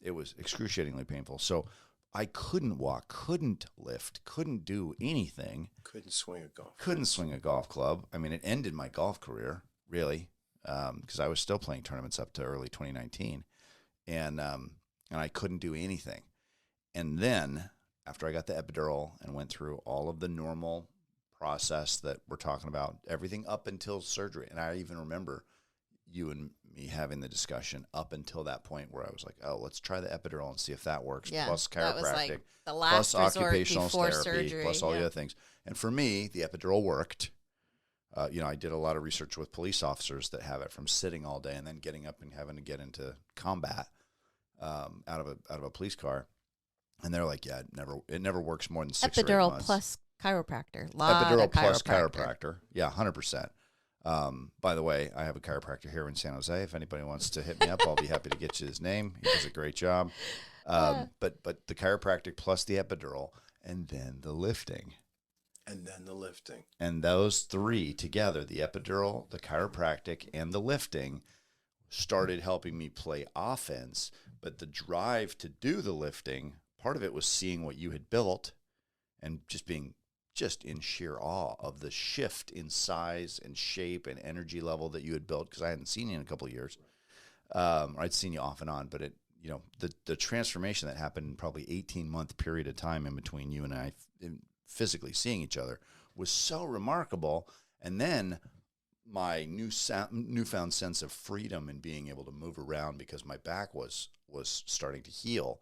it was excruciatingly painful. So I couldn't walk, couldn't lift, couldn't do anything. Couldn't swing a golf club. I mean, it ended my golf career, really, because I was still playing tournaments up to early 2019, and I couldn't do anything. And then after I got the epidural and went through all of the normal process that we're talking about, everything up until surgery, and I even remember you and me having the discussion up until that point where I was like, oh, let's try the epidural and see if that works, plus chiropractic, that was like the last plus resort occupational before therapy, surgery, plus all the other things. And for me, the epidural worked. I did a lot of research with police officers that have it from sitting all day and then getting up and having to get into combat out of a police car. And they're like, yeah, it never works more than 6 or 8 epidural months. plus chiropractor. Epidural plus chiropractor. Yeah, 100%. By the way, I have a chiropractor here in San Jose. If anybody wants to hit me up, I'll be happy to get you his name. He does a great job. But the chiropractic plus the epidural, and then the lifting. And those three together, the epidural, the chiropractic, and the lifting, started helping me play offense. But the drive to do the lifting, part of it was seeing what you had built and just being in sheer awe of the shift in size and shape and energy level that you had built, because I hadn't seen you in a couple of years. I'd seen you off and on, but the transformation that happened in probably 18-month period of time in between you and I physically seeing each other was so remarkable. And then my newfound sense of freedom and being able to move around because my back was starting to heal.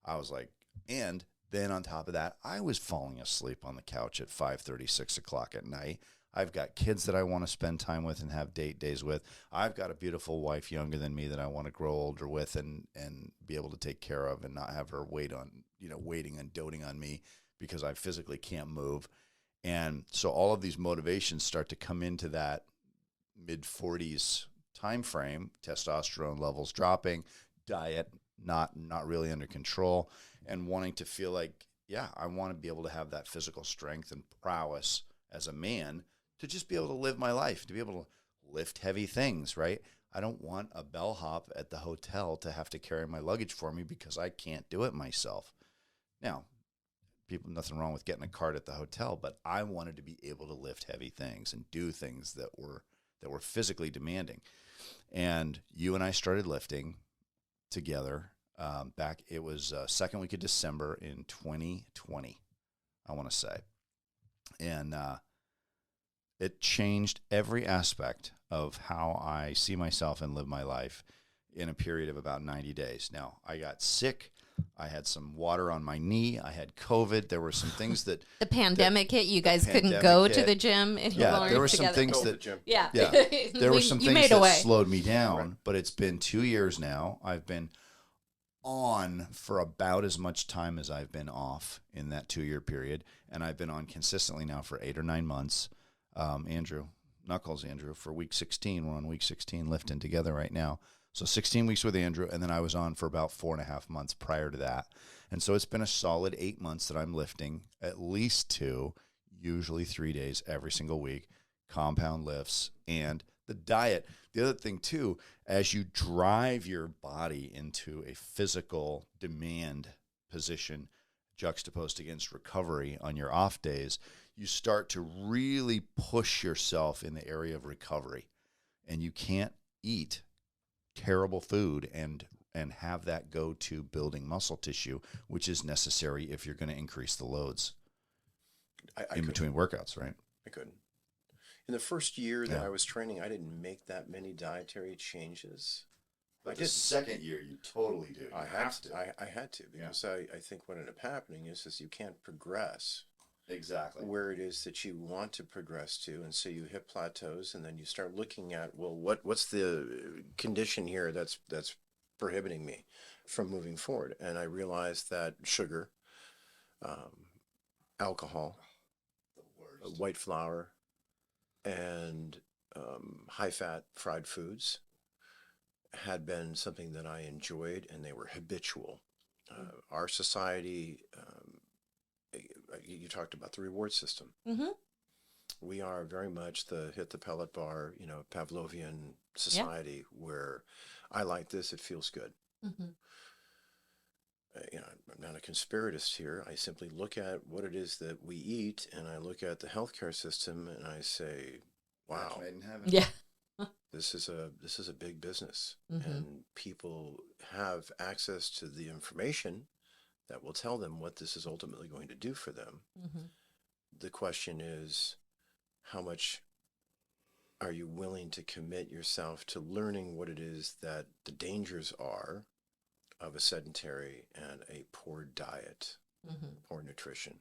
I was like, and then on top of that, I was falling asleep on the couch at 5:30, 6 o'clock at night. I've got kids that I want to spend time with and have date days with. I've got a beautiful wife younger than me that I want to grow older with and be able to take care of and not have her waiting and doting on me because I physically can't move. And so all of these motivations start to come into that mid-40s time frame, testosterone levels dropping, diet not really under control, and wanting to feel like, yeah, I want to be able to have that physical strength and prowess as a man to just be able to live my life, to be able to lift heavy things, right? I don't want a bellhop at the hotel to have to carry my luggage for me because I can't do it myself. Now, nothing wrong with getting a cart at the hotel, but I wanted to be able to lift heavy things and do things that that were physically demanding. And you and I started lifting together back. It was second week of December in 2020, I want to say. And it changed every aspect of how I see myself and live my life in a period of about 90 days. Now, I got sick. I had some water on my knee. I had COVID. There were some things that... The pandemic hit. You guys couldn't go to the gym any longer. There were some together. things that... Yeah. There were some things that slowed me down, but it's been 2 years now. I've been on for about as much time as I've been off in that 2-year period, and I've been on consistently now for 8 or 9 months. Andrew, for week 16. We're on week 16 lifting together right now. So 16 weeks with Andrew, and then I was on for about 4.5 months prior to that. And so it's been a solid 8 months that I'm lifting at least 2, usually 3 days every single week, compound lifts, and the diet. The other thing, too, as you drive your body into a physical demand position juxtaposed against recovery on your off days, you start to really push yourself in the area of recovery. And you can't eat terrible food and have that go to building muscle tissue, which is necessary if you're going to increase the loads in between workouts, right? I couldn't. In the first year that I was training, I didn't make that many dietary changes. But the second year, you totally do. I had to because I think what ended up happening is you can't progress exactly where it is that you want to progress to, and so you hit plateaus, and then you start looking at, well, what's the condition here that's prohibiting me from moving forward? And I realized that sugar, alcohol, white flour, and high-fat fried foods had been something that I enjoyed, and they were habitual. Our society, you talked about the reward system. Mm-hmm. We are very much the hit the pellet bar, Pavlovian society where I like this, it feels good. Mm-hmm. I'm not a conspiratist here. I simply look at what it is that we eat, and I look at the healthcare system, and I say, wow, yeah. this is a big business, Mm-hmm. and people have access to the information that will tell them what this is ultimately going to do for them. Mm-hmm. The question is, how much are you willing to commit yourself to learning what it is that the dangers are of a sedentary and a poor diet, Mm-hmm. poor nutrition?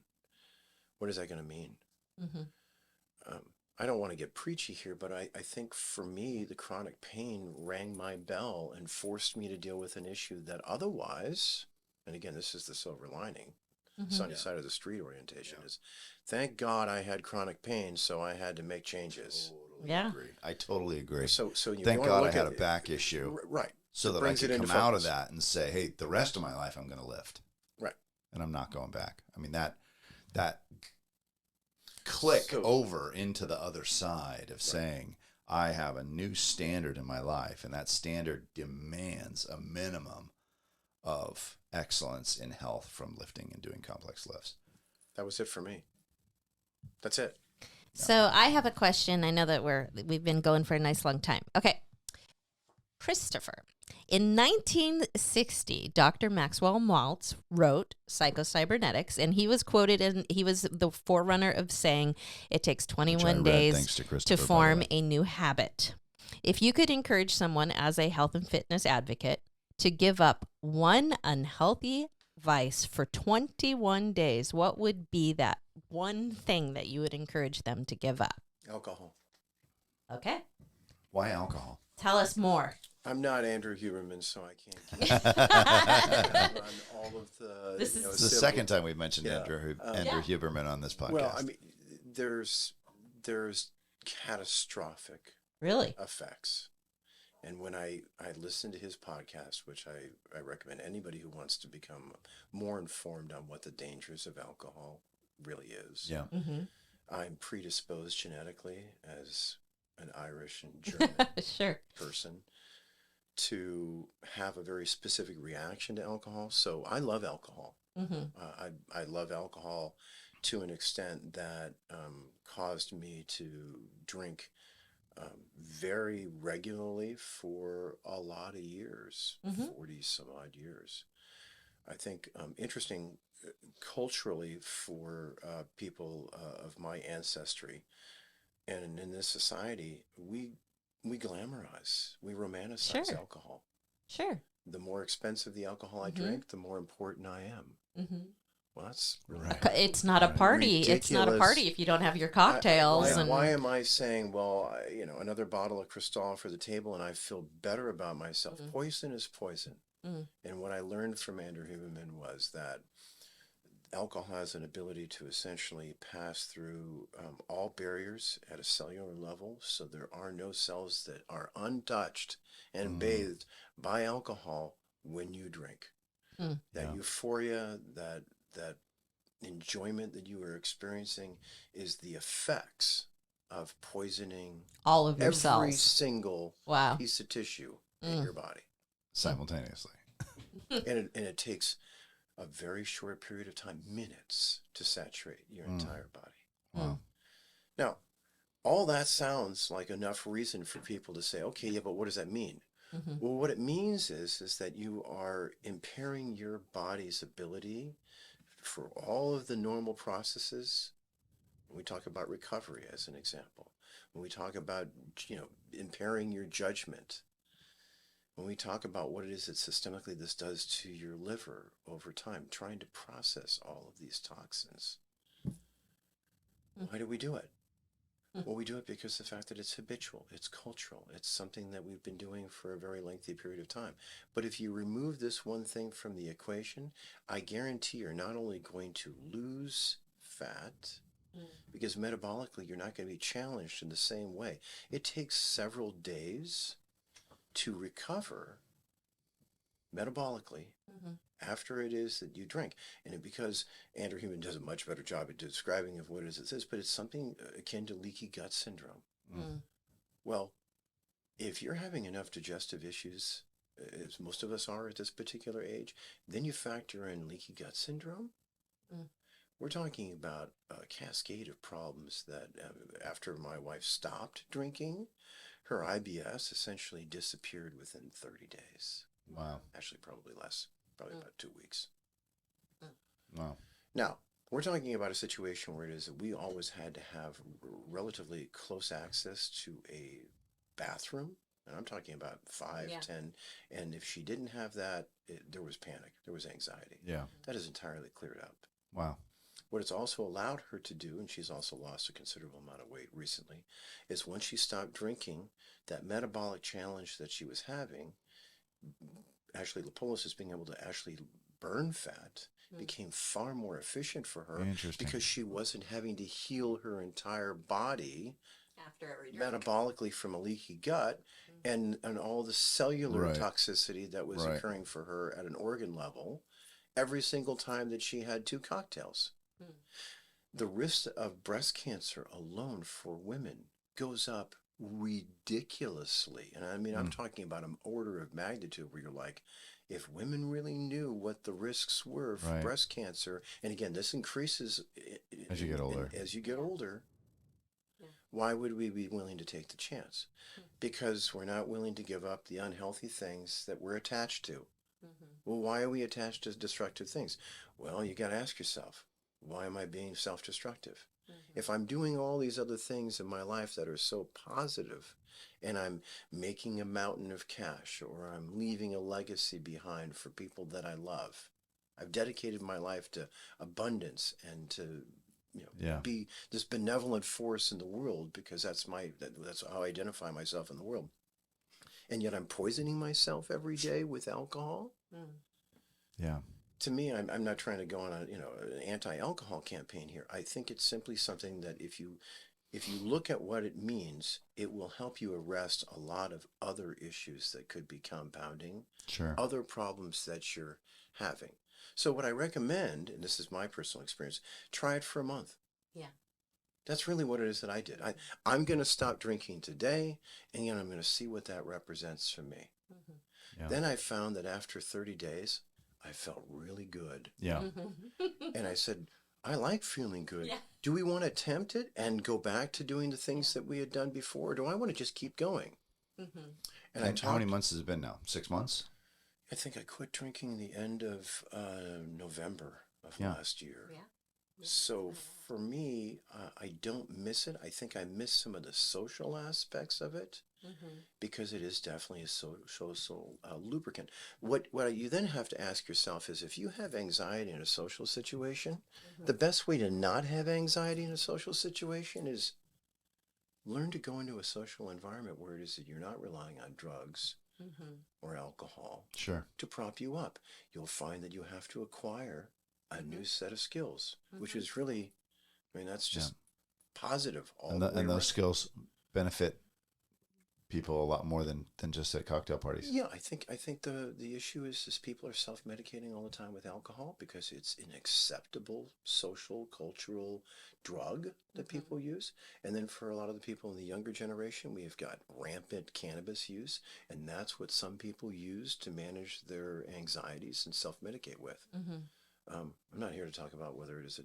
What is that going to mean? Mm-hmm. I don't want to get preachy here, but I think for me, the chronic pain rang my bell and forced me to deal with an issue that otherwise, and again, this is the silver lining, Mm-hmm. sunny side of the street orientation is, thank God I had chronic pain, so I had to make changes. I totally agree. So you thank want God to I look had at a back issue, right? so that I could come out of that and say, hey, the rest of my life I'm going to lift, right? And I'm not going back. I mean, that click over into the other side of saying, I have a new standard in my life, and that standard demands a minimum of excellence in health from lifting and doing complex lifts. That was it for me. That's it. So I have a question. I know that we've been going for a nice long time. Okay. Christopher, in 1960, Dr. Maxwell Maltz wrote Psychocybernetics, and he was quoted, and he was the forerunner of saying it takes 21 days to form a new habit. If you could encourage someone as a health and fitness advocate to give up one unhealthy vice for 21 days, what would be that one thing that you would encourage them to give up? Alcohol. Okay. Why alcohol? Tell us more. I'm not Andrew Huberman, so I can't run all of the. This is the second time we've mentioned Andrew Huberman on this podcast. Well, I mean, there's catastrophic effects. And when I listen to his podcast, which I recommend anybody who wants to become more informed on what the dangers of alcohol really is. Yeah. Mm-hmm. I'm predisposed genetically as an Irish and German person to have a very specific reaction to alcohol. So I love alcohol. Mm-hmm. I love alcohol to an extent that caused me to drink very regularly for a lot of years, 40 some odd years. I think interesting culturally for people of my ancestry and in this society, we glamorize, we romanticize Sure. alcohol. Sure. The more expensive the alcohol I drink, the more important I am. Well, that's really It's not a party. It's not a party ridiculous. if you don't have your cocktails. Why am I saying, well, another bottle of Cristal for the table and I feel better about myself? Poison is poison. And what I learned from Andrew Huberman was that alcohol has an ability to essentially pass through all barriers at a cellular level. So there are no cells that are untouched and bathed by alcohol when you drink. That euphoria, that enjoyment that you are experiencing is the effects of poisoning all of your every cells. single Wow. piece of tissue in your body. Simultaneously. And it takes a very short period of time, minutes, to saturate your entire body. Wow. Now, all that sounds like enough reason for people to say, okay, yeah, but what does that mean? Well, what it means is that you are impairing your body's ability for all of the normal processes. When we talk about recovery as an example, when we talk about, impairing your judgment, when we talk about what it is that systemically this does to your liver over time, trying to process all of these toxins. Why do we do it? Well, we do it because the fact that it's habitual, it's cultural, it's something that we've been doing for a very lengthy period of time. But if you remove this one thing from the equation, I guarantee you're not only going to lose fat, because metabolically you're not going to be challenged in the same way. It takes several days to recover metabolically after it is that you drink. And because Andrew Huberman does a much better job at describing of what it is, but it's something akin to leaky gut syndrome. Well, if you're having enough digestive issues, as most of us are at this particular age, then you factor in leaky gut syndrome. We're talking about a cascade of problems that after my wife stopped drinking, her IBS essentially disappeared within 30 days. Wow. Actually, probably less, probably about 2 weeks. Wow. Now, we're talking about a situation where it is that we always had to have relatively close access to a bathroom. And I'm talking about 5, 10. And if she didn't have that, there was panic. There was anxiety. Yeah. That is entirely cleared up. Wow. What it's also allowed her to do, and she's also lost a considerable amount of weight recently, is once she stopped drinking, that metabolic challenge that she was having, actually lipolysis, being able to actually burn fat, became far more efficient for her because she wasn't having to heal her entire body After every drink. metabolically from a leaky gut and all the cellular toxicity that was occurring for her at an organ level every single time that she had 2 cocktails. The risk of breast cancer alone for women goes up ridiculously. And I mean, I'm talking about an order of magnitude where you're like, if women really knew what the risks were for breast cancer, and again, this increases as you get older. As you get older, why would we be willing to take the chance? Because we're not willing to give up the unhealthy things that we're attached to. Well, why are we attached to destructive things? Well, you got to ask yourself, why am I being self-destructive? If I'm doing all these other things in my life that are so positive, and I'm making a mountain of cash, or I'm leaving a legacy behind for people that I love, I've dedicated my life to abundance and to be this benevolent force in the world, because that's how I identify myself in the world. And yet I'm poisoning myself every day with alcohol. Yeah. To me, I'm not trying to go on an anti-alcohol campaign here. I think it's simply something that if you look at what it means, it will help you arrest a lot of other issues that could be compounding, other problems that you're having. So what I recommend, and this is my personal experience, try it for a month. Yeah. That's really what it is that I did. I'm going to stop drinking today, and I'm going to see what that represents for me. Yeah. Then I found that after 30 days, I felt really good. Yeah. And I said, I like feeling good. Yeah. Do we want to attempt it and go back to doing the things that we had done before? Or do I want to just keep going? Mm-hmm. And I And how many talked, months has it been now? 6 months? I think I quit drinking the end of November of Yeah. last year. Yeah. So for me, I don't miss it. I think I miss some of the social aspects of it Mm-hmm. because it is definitely a social lubricant. What you then have to ask yourself is if you have anxiety in a social situation, the best way to not have anxiety in a social situation is learn to go into a social environment where it is that you're not relying on drugs Mm-hmm. or alcohol Sure. to prop you up. You'll find that you have to acquire a new set of skills, which is really, I mean, that's just positive all the way And around. those skills benefit people a lot more than just at cocktail parties. Yeah, I think the issue is people are self-medicating all the time with alcohol because it's an acceptable social cultural drug that people use. And then for a lot of the people in the younger generation, we have got rampant cannabis use, and that's what some people use to manage their anxieties and self-medicate with. Mm-hmm. I'm not here to talk about whether it is,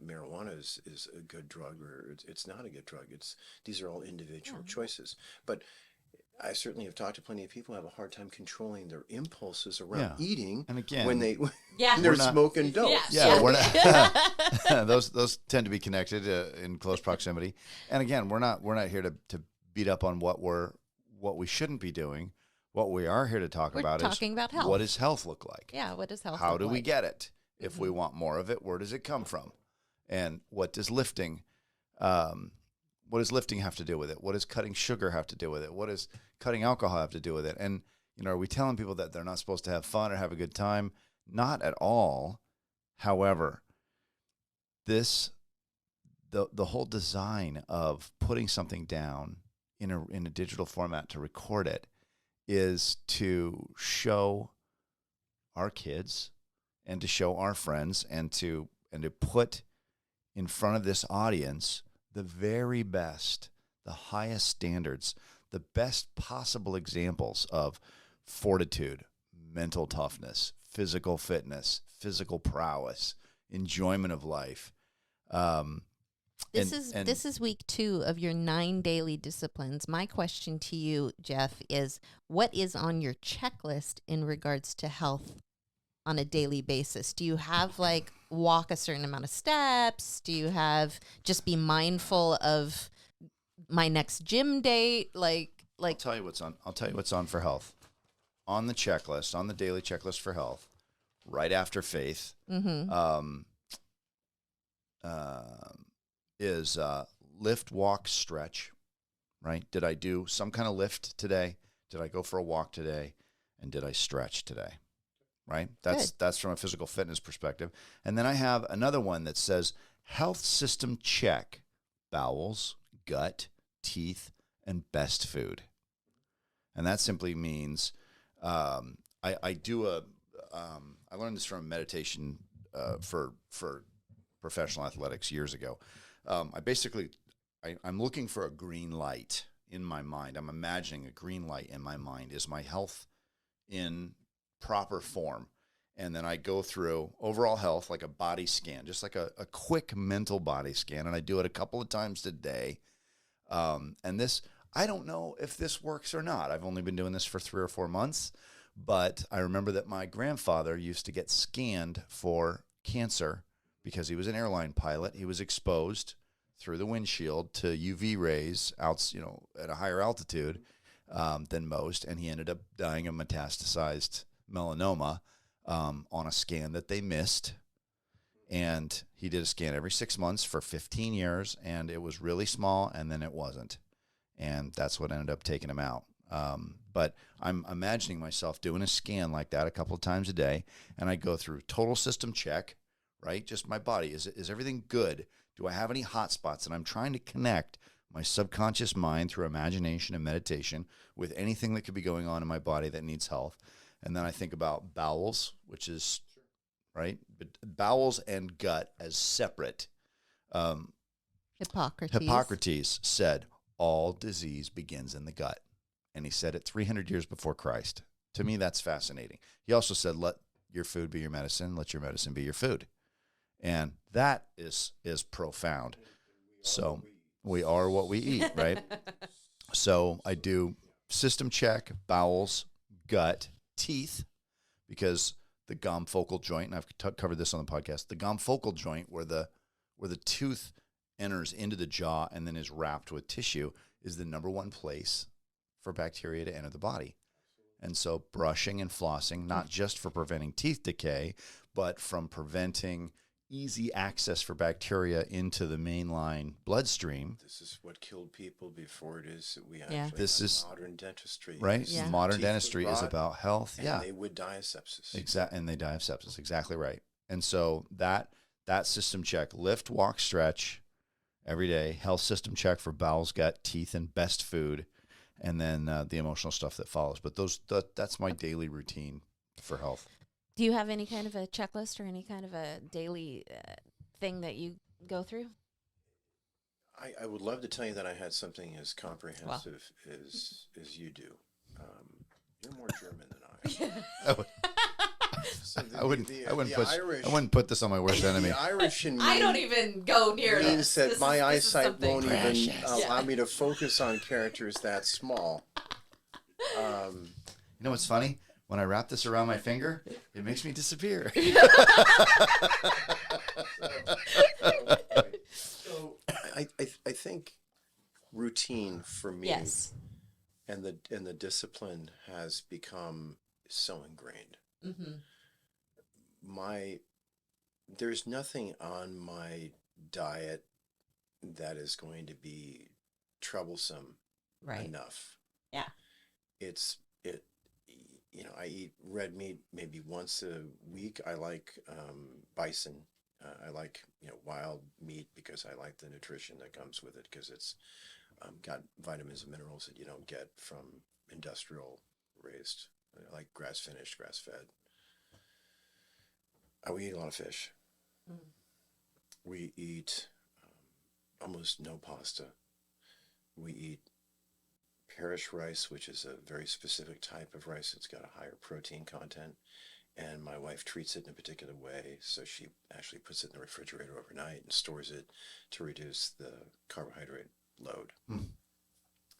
marijuana is a good drug or it's not a good drug. These are all individual choices. But I certainly have talked to plenty of people who have a hard time controlling their impulses around eating And again, when Yeah. they're We're not- smoking dope. Yeah. Yeah, we're not. those tend to be connected in close proximity. And again, we're not here to beat up on what we shouldn't be doing. What we are here to talk We're about talking about health. what does health look like? Yeah. What does health How look do we like? get it? If we want more of it, where does it come from? And what does lifting have to do with it? What does cutting sugar have to do with it? What does cutting alcohol have to do with it? And are we telling people that they're not supposed to have fun or have a good time? Not at all. However, the whole design of putting something down in a digital format to record it is to show our kids and to show our friends and to put in front of this audience the very best, the highest standards, the best possible examples of fortitude, mental toughness, physical fitness, physical prowess, enjoyment of life. This is week 2 of your 9 daily disciplines. My question to you, Jeff, is what is on your checklist in regards to health on a daily basis? Do you have like walk a certain amount of steps? Do you have just be mindful of my next gym date? I'll tell you what's on. I'll tell you what's on for health. On the checklist, on the daily checklist for health, right after faith, is lift, walk, stretch. Right? Did I do some kind of lift today? Did I go for a walk today? And did I stretch today? Right? That's from a physical fitness perspective. And then I have another one that says health system check: bowels, gut, teeth, and best food. And that simply means I learned this from meditation for professional athletics years ago. I'm looking for a green light in my mind. I'm imagining a green light in my mind. Is my health in proper form? And then I go through overall health, like a body scan, just like a quick mental body scan. And I do it a couple of times a day. And this, I don't know if this works or not. I've only been doing this for 3 or 4 months, but I remember that my grandfather used to get scanned for cancer because he was an airline pilot. He was exposed through the windshield to UV rays out, at a higher altitude than most, and he ended up dying of metastasized melanoma on a scan that they missed. And he did a scan every 6 months for 15 years, and it was really small, and then it wasn't. And that's what ended up taking him out. But I'm imagining myself doing a scan like that a couple of times a day, and I go through total system check, right? Just my body. Is everything good? Do I have any hot spots? And I'm trying to connect my subconscious mind through imagination and meditation with anything that could be going on in my body that needs health. And then I think about bowels, which is, right? But bowels and gut as separate. Hippocrates said, all disease begins in the gut. And he said it 300 years before Christ. To me, that's fascinating. He also said, let your food be your medicine. Let your medicine be your food. And that is profound. So we are what we eat, right? So I do system check, bowels, gut, teeth, because the gum focal joint, and I've covered this on the podcast, the gum focal joint where the tooth enters into the jaw and then is wrapped with tissue is the number one place for bacteria to enter the body. And so brushing and flossing, not just for preventing teeth decay, but from preventing easy access for bacteria into the mainline bloodstream. This is what killed people before it is that we Yeah. actually This have is- modern dentistry. Right? Yeah. Modern Teeth dentistry would is rot, about health. and Yeah. they would die of sepsis. And they die of sepsis. Exactly right. And so that system check, lift, walk, stretch every day, health system check for bowels, gut, teeth, and best food, and then the emotional stuff that follows. But that's my daily routine for health. Do you have any kind of a checklist or any kind of a daily thing that you go through? I would love to tell you that I had something as comprehensive as you do. You're more German than I am. I would- So I wouldn't Irish, I wouldn't put this on my worst enemy. The Irish in me I don't even go near means this. that my This is eyesight something- won't even Precious. allow me to focus on characters that small. You know what's funny? When I wrap this around my finger, it makes me disappear. So I think routine for me Yes. and the discipline has become so ingrained. Mm-hmm. There's nothing on my diet that is going to be troublesome Right. enough. Yeah. I eat red meat maybe once a week. I like bison. I like wild meat because I like the nutrition that comes with it, because it's got vitamins and minerals that you don't get from industrial raised. I like grass finished, grass fed. We eat a lot of fish. Mm. We eat almost no pasta. We eat parish rice, which is a very specific type of rice. It's got a higher protein content. And my wife treats it in a particular way. So she actually puts it in the refrigerator overnight and stores it to reduce the carbohydrate load. Mm.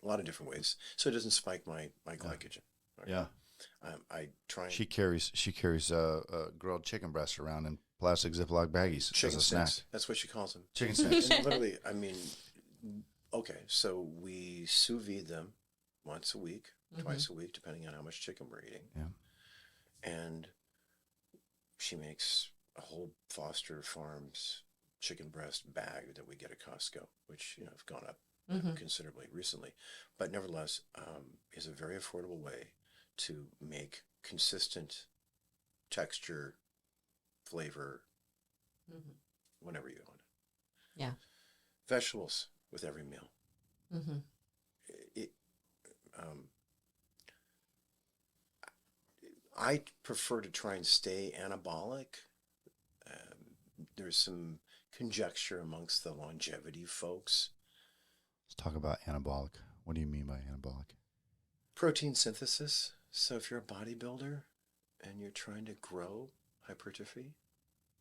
A lot of different ways. So it doesn't spike my glycogen. Right? Yeah. I try and She carries grilled chicken breast around in plastic Ziploc baggies chicken as a snack. sticks. That's what she calls them. Chicken snacks. And literally, I mean, okay, so we sous vide them once a week, twice a week, depending on how much chicken we're eating. Yeah. And she makes a whole Foster Farms chicken breast bag that we get at Costco, which have gone up considerably recently, but nevertheless is a very affordable way to make consistent texture, flavor, whenever you want it. Yeah. Vegetables with every meal. Mm-hmm. I prefer to try and stay anabolic. There's some conjecture amongst the longevity folks. Let's talk about anabolic. What do you mean by anabolic? Protein synthesis. So if you're a bodybuilder and you're trying to grow hypertrophy,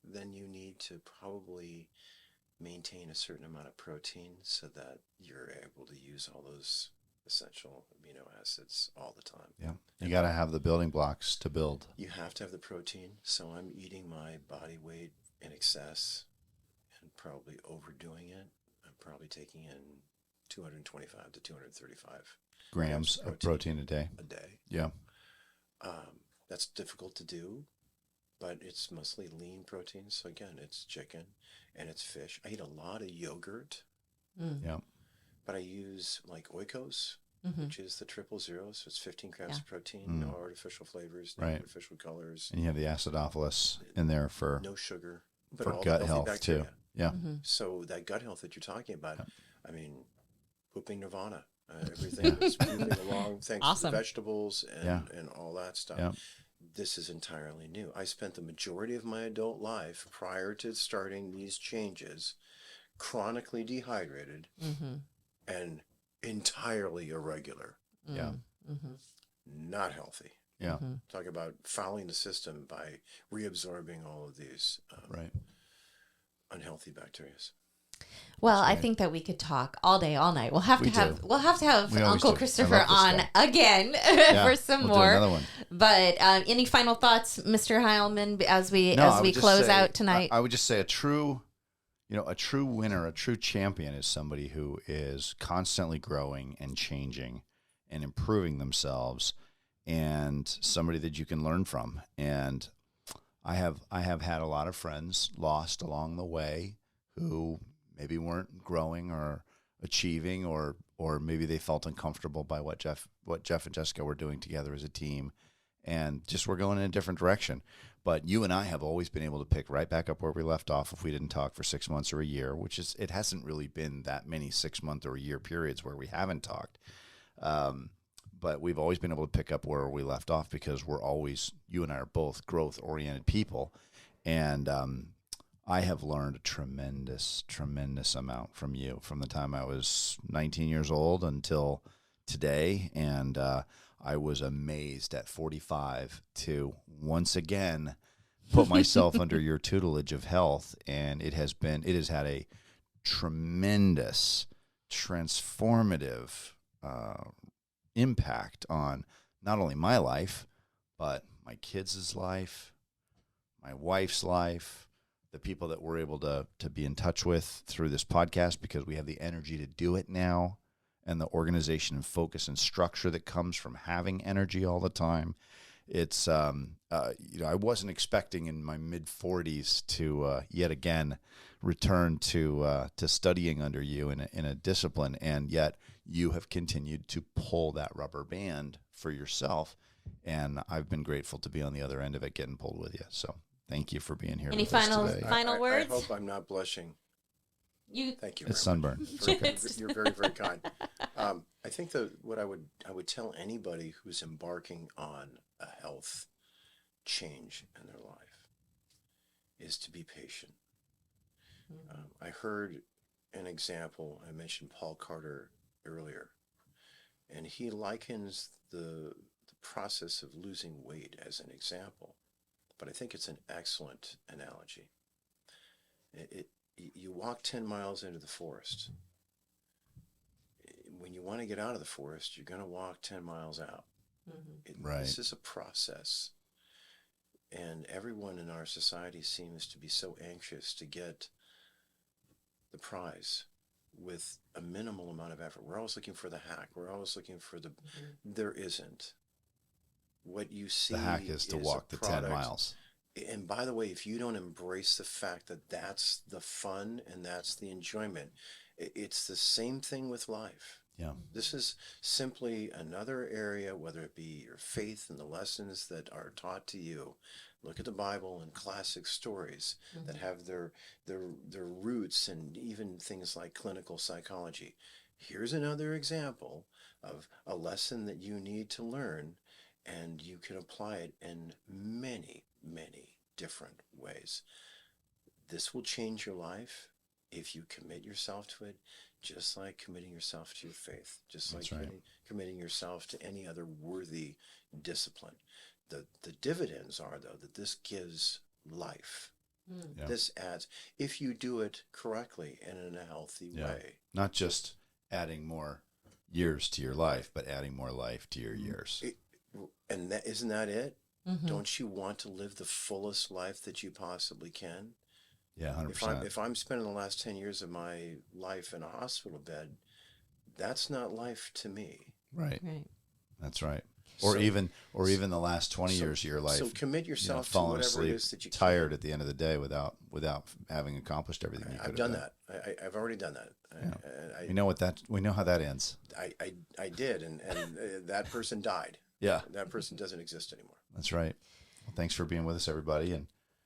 then you need to probably maintain a certain amount of protein so that you're able to use all those essential amino acids all the time. Yeah. You got to have the building blocks to build. You have to have the protein. So I'm eating my body weight in excess and probably overdoing it. I'm probably taking in 225 to 235 Grams of protein a day. Yeah. That's difficult to do, but it's mostly lean protein. So again, it's chicken and it's fish. I eat a lot of yogurt. Yeah. But I use like Oikos, which is the 000. So it's 15 grams of protein, no artificial flavors, no artificial colors. And you have the acidophilus in there for no sugar, but for all gut the health bacteria. too. Yeah. So that gut health that you're talking about, I mean, pooping nirvana, everything is moving along thanks to the vegetables and all that stuff. Yeah. This is entirely new. I spent the majority of my adult life prior to starting these changes chronically dehydrated and entirely irregular. Yeah. Not healthy. Yeah. Talk about fouling the system by reabsorbing all of these Right. unhealthy bacteria. Well, That's I right. think that we could talk all day, all night. We'll have We to have do. we'll have to have We always Uncle do. I Christopher love this on guy. again Yeah, for some we'll do more. another one. But any final thoughts, Mr. Heilman, as we No, I would we just close say- out tonight? I would just say a true winner, a true champion is somebody who is constantly growing and changing and improving themselves, and somebody that you can learn from. And I have had a lot of friends lost along the way who maybe weren't growing or achieving, or maybe they felt uncomfortable by what Jeff and Jessica were doing together as a team, and just we're going in a different direction. But you and I have always been able to pick right back up where we left off if we didn't talk for 6 months or a year, which is, it hasn't really been that many 6 month or a year periods where we haven't talked. But we've always been able to pick up where we left off because you and I are both growth oriented people. And I have learned a tremendous, tremendous amount from you from the time I was 19 years old until today. And I was amazed at 45 to once again put myself under your tutelage of health. And it has had a tremendous, transformative impact on not only my life, but my kids' life, my wife's life, the people that we're able to be in touch with through this podcast because we have the energy to do it now, and the organization and focus and structure that comes from having energy all the time. It's, I wasn't expecting in my mid-40s to yet again return to studying under you in a discipline, and yet you have continued to pull that rubber band for yourself, and I've been grateful to be on the other end of it, getting pulled with you. So thank you for being here Any with us final today. final words? I hope I'm not blushing. You Thank you. It's very much. sunburn. You're very, very kind. I think that what I would tell anybody who's embarking on a health change in their life is to be patient. I heard an example. I mentioned Paul Carter earlier, and he likens the process of losing weight as an example, but I think it's an excellent analogy. You walk 10 miles into the forest. When you want to get out of the forest, you're going to walk 10 miles out. Right. This is a process. And everyone in our society seems to be so anxious to get the prize with a minimal amount of effort. We're always looking for the hack. We're always looking for there isn't. What you see The hack is to walk the 10 miles. And by the way, if you don't embrace the fact that that's the fun and that's the enjoyment, it's the same thing with life. Yeah. This is simply another area, whether it be your faith and the lessons that are taught to you. Look at the Bible and classic stories that have their roots in even things like clinical psychology. Here's another example of a lesson that you need to learn, and you can apply it in many, many different ways. This will change your life if you commit yourself to it, just like committing yourself to your faith, just like committing yourself to any other worthy discipline. The dividends are, though, that this gives life. Yeah. This adds, if you do it correctly and in a healthy way. Not just adding more years to your life, but adding more life to your years. And isn't that it? Don't you want to live the fullest life that you possibly can? Yeah, 100%. If I'm spending the last 10 years of my life in a hospital bed, that's not life to me. Right. Right. That's right. Or even the last 20 years of your life. So commit yourself to falling whatever asleep, it is that you can. tired at the end of the day without having accomplished everything you could I've done that. I've already done that. Yeah. We know how that ends. I did, and that person died. Yeah. That person doesn't exist anymore. That's right. Well, thanks for being with us, everybody.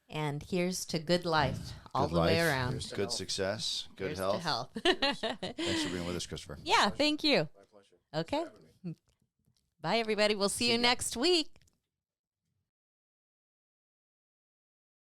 And here's to good life all Good the way life, around. Here's to good health. success, good Here's health. to health. Thanks for being with us, Christopher. Yeah, thank you. My pleasure. Okay. Thanks for having me. Bye, everybody. We'll see you ya. next week.